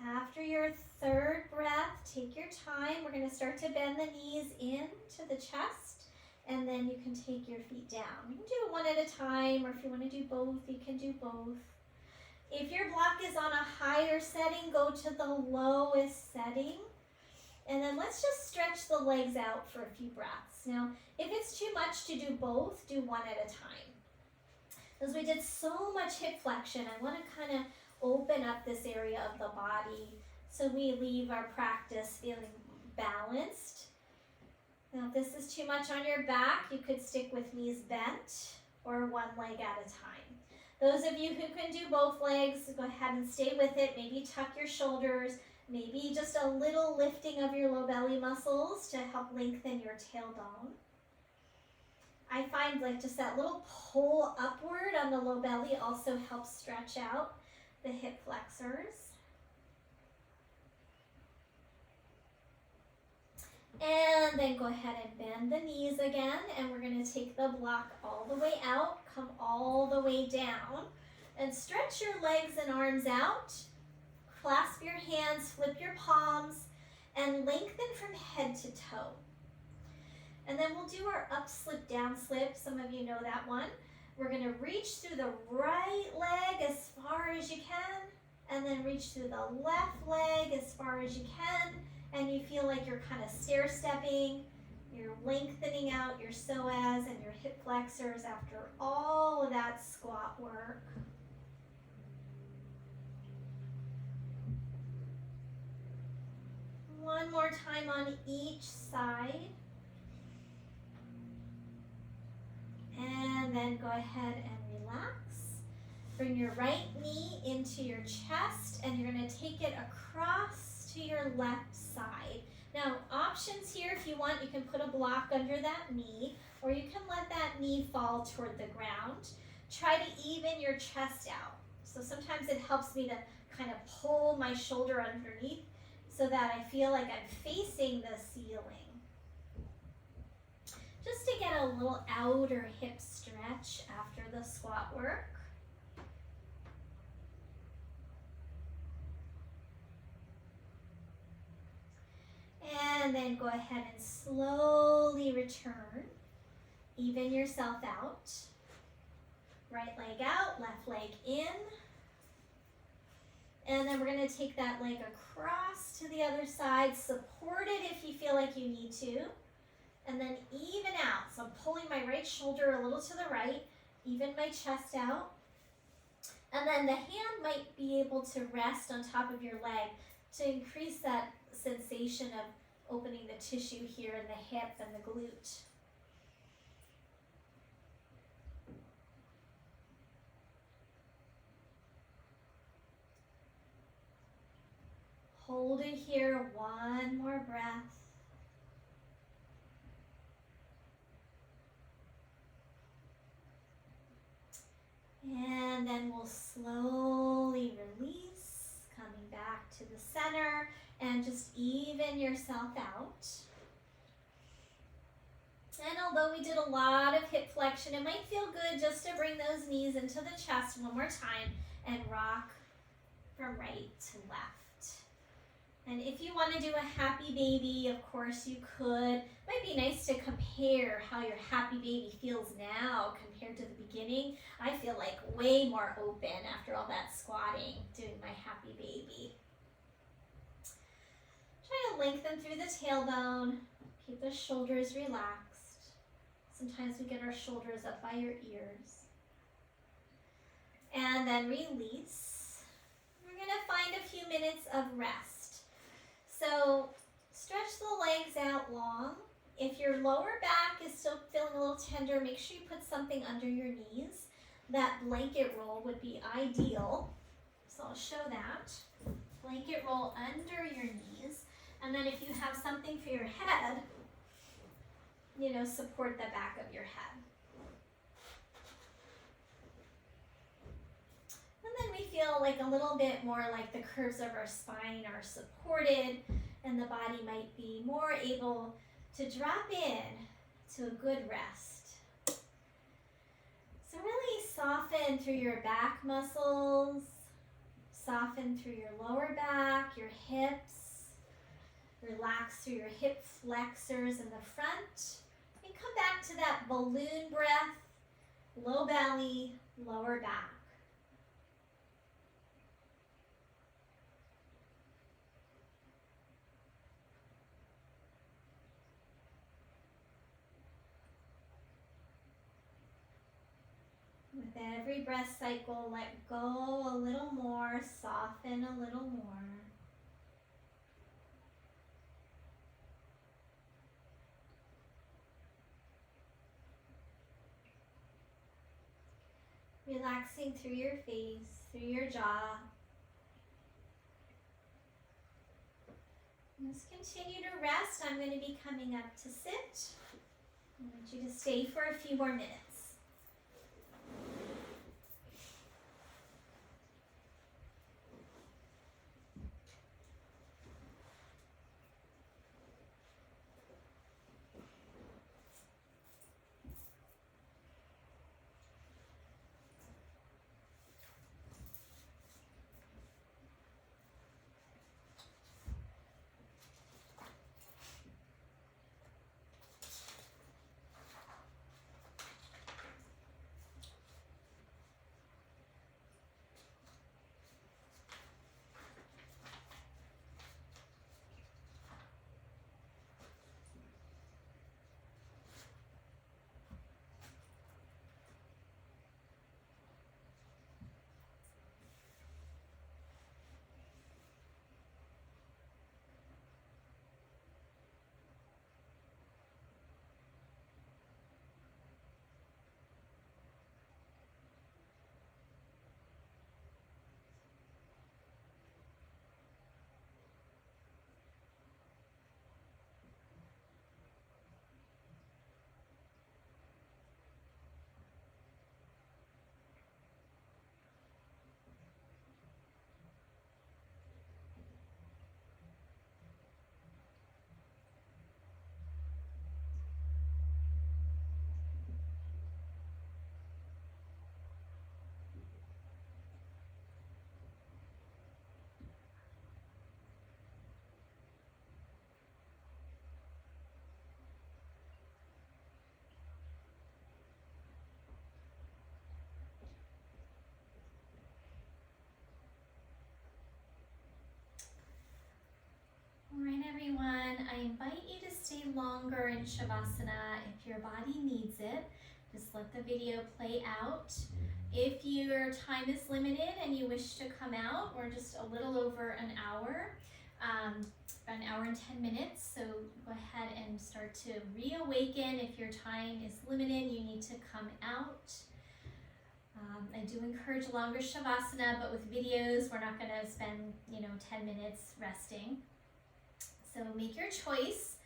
After your 3rd breath, take your time. We're going to start to bend the knees into the chest, and then you can take your feet down. You can do it one at a time, or if you want to do both, you can do both. If your block is on a higher setting, go to the lowest setting. And then let's just stretch the legs out for a few breaths. Now, if it's too much to do both, do one at a time. Because we did so much hip flexion, I want to kind of open up this area of the body so we leave our practice feeling balanced. Now, if this is too much on your back, you could stick with knees bent or one leg at a time. Those of you who can do both legs, go ahead and stay with it. Maybe tuck your shoulders. Maybe just a little lifting of your low belly muscles to help lengthen your tailbone. I find like just that little pull upward on the low belly also helps stretch out the hip flexors. And then go ahead and bend the knees again, and we're going to take the block all the way out, come all the way down, and stretch your legs and arms out. Clasp your hands, flip your palms, and lengthen from head to toe. And then we'll do our up slip, down slip. Some of you know that one. We're going to reach through the right leg as far as you can, and then reach through the left leg as far as you can. And you feel like you're kind of stair-stepping, you're lengthening out your psoas and your hip flexors after all of that squat work. One more time on each side. And then go ahead and relax. Bring your right knee into your chest, and you're going to take it across to your left side. Now, options here, if you want, you can put a block under that knee, or you can let that knee fall toward the ground. Try to even your chest out. So sometimes it helps me to kind of pull my shoulder underneath so that I feel like I'm facing the ceiling. Just to get a little outer hip stretch after the squat work. And then go ahead and slowly return. Even yourself out. Right leg out, left leg in. And then we're going to take that leg across to the other side. Support it if you feel like you need to. And then even out. So I'm pulling my right shoulder a little to the right. Even my chest out. And then the hand might be able to rest on top of your leg to increase that sensation of opening the tissue here in the hip and the glute. Hold it here, one more breath. And then we'll slowly release, coming back to the center, and just even yourself out. And although we did a lot of hip flexion, it might feel good just to bring those knees into the chest one more time and rock from right to left. And if you want to do a happy baby, of course you could. It might be nice to compare how your happy baby feels now compared to the beginning. I feel like way more open after all that squatting doing my happy baby. Try to lengthen through the tailbone. Keep the shoulders relaxed. Sometimes we get our shoulders up by your ears. And then release. We're going to find a few minutes of rest. So stretch the legs out long. If your lower back is still feeling a little tender, make sure you put something under your knees. That blanket roll would be ideal. So I'll show that. Blanket roll under your knees. And then if you have something for your head, support the back of your head. And then we feel like a little bit more like the curves of our spine are supported and the body might be more able to drop in to a good rest. So really soften through your back muscles, soften through your lower back, your hips. Relax through your hip flexors in the front. And come back to that balloon breath, low belly, lower back. With every breath cycle, let go a little more, soften a little more. Relaxing through your face, through your jaw. Just continue to rest. I'm going to be coming up to sit. I want you to stay for a few more minutes. All right, everyone, I invite you to stay longer in Shavasana if your body needs it. Just let the video play out. If your time is limited and you wish to come out, we're just a little over an hour, about an hour and 10 minutes. So go ahead and start to reawaken. If your time is limited, you need to come out. I do encourage longer Shavasana, but with videos, we're not going to spend, 10 minutes resting. So make your choice,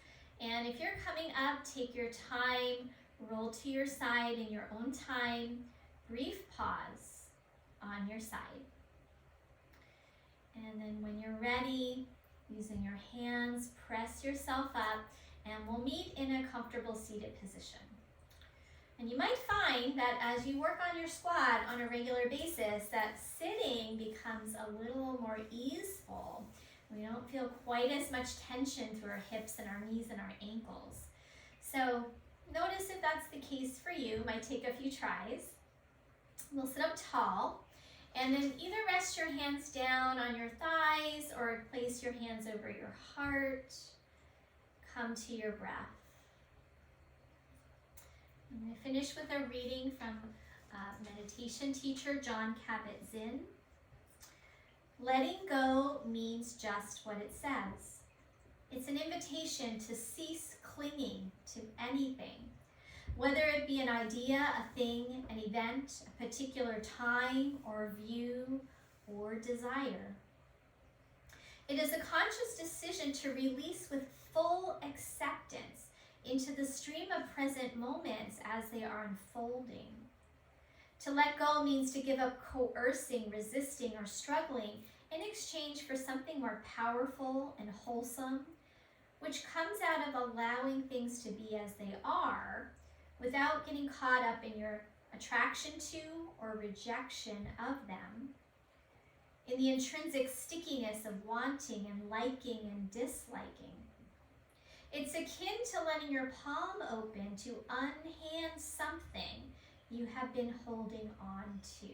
and if you're coming up, take your time, roll to your side in your own time, brief pause on your side. And then when you're ready, using your hands, press yourself up, and we'll meet in a comfortable seated position. And you might find that as you work on your squat on a regular basis, that sitting becomes a little more easeful. We don't feel quite as much tension through our hips and our knees and our ankles. So notice if that's the case for you. It might take a few tries. We'll sit up tall, and then either rest your hands down on your thighs or place your hands over your heart. Come to your breath. I'm going to finish with a reading from meditation teacher Jon Kabat-Zinn. Letting go means just what it says. It's an invitation to cease clinging to anything, whether it be an idea, a thing, an event, a particular time or view or desire. It is a conscious decision to release with full acceptance into the stream of present moments as they are unfolding. To let go means to give up coercing, resisting, or struggling in exchange for something more powerful and wholesome, which comes out of allowing things to be as they are without getting caught up in your attraction to or rejection of them, in the intrinsic stickiness of wanting and liking and disliking. It's akin to letting your palm open to unhand something you have been holding on to.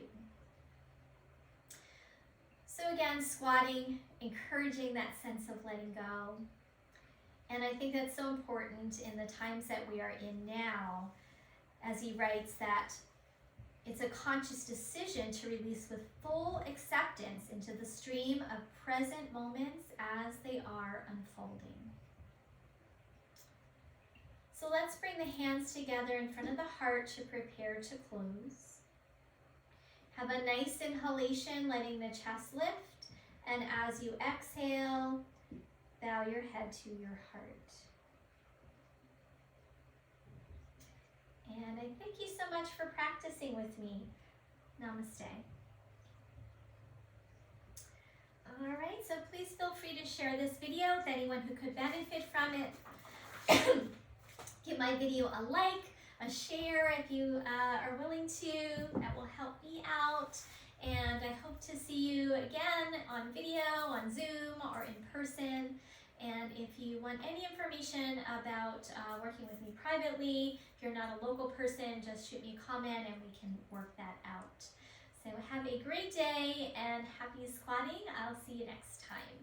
So again, squatting, encouraging that sense of letting go. And I think that's so important in the times that we are in now, as he writes that it's a conscious decision to release with full acceptance into the stream of present moments as they are unfolding. So let's bring the hands together in front of the heart to prepare to close. Have a nice inhalation, letting the chest lift. And as you exhale, bow your head to your heart. And I thank you so much for practicing with me. Namaste. All right, so please feel free to share this video with anyone who could benefit from it. Give my video a like, a share if you are willing to. That will help me out. And I hope to see you again on video, on Zoom, or in person. And if you want any information about working with me privately, if you're not a local person, just shoot me a comment and we can work that out. So have a great day and happy squatting. I'll see you next time.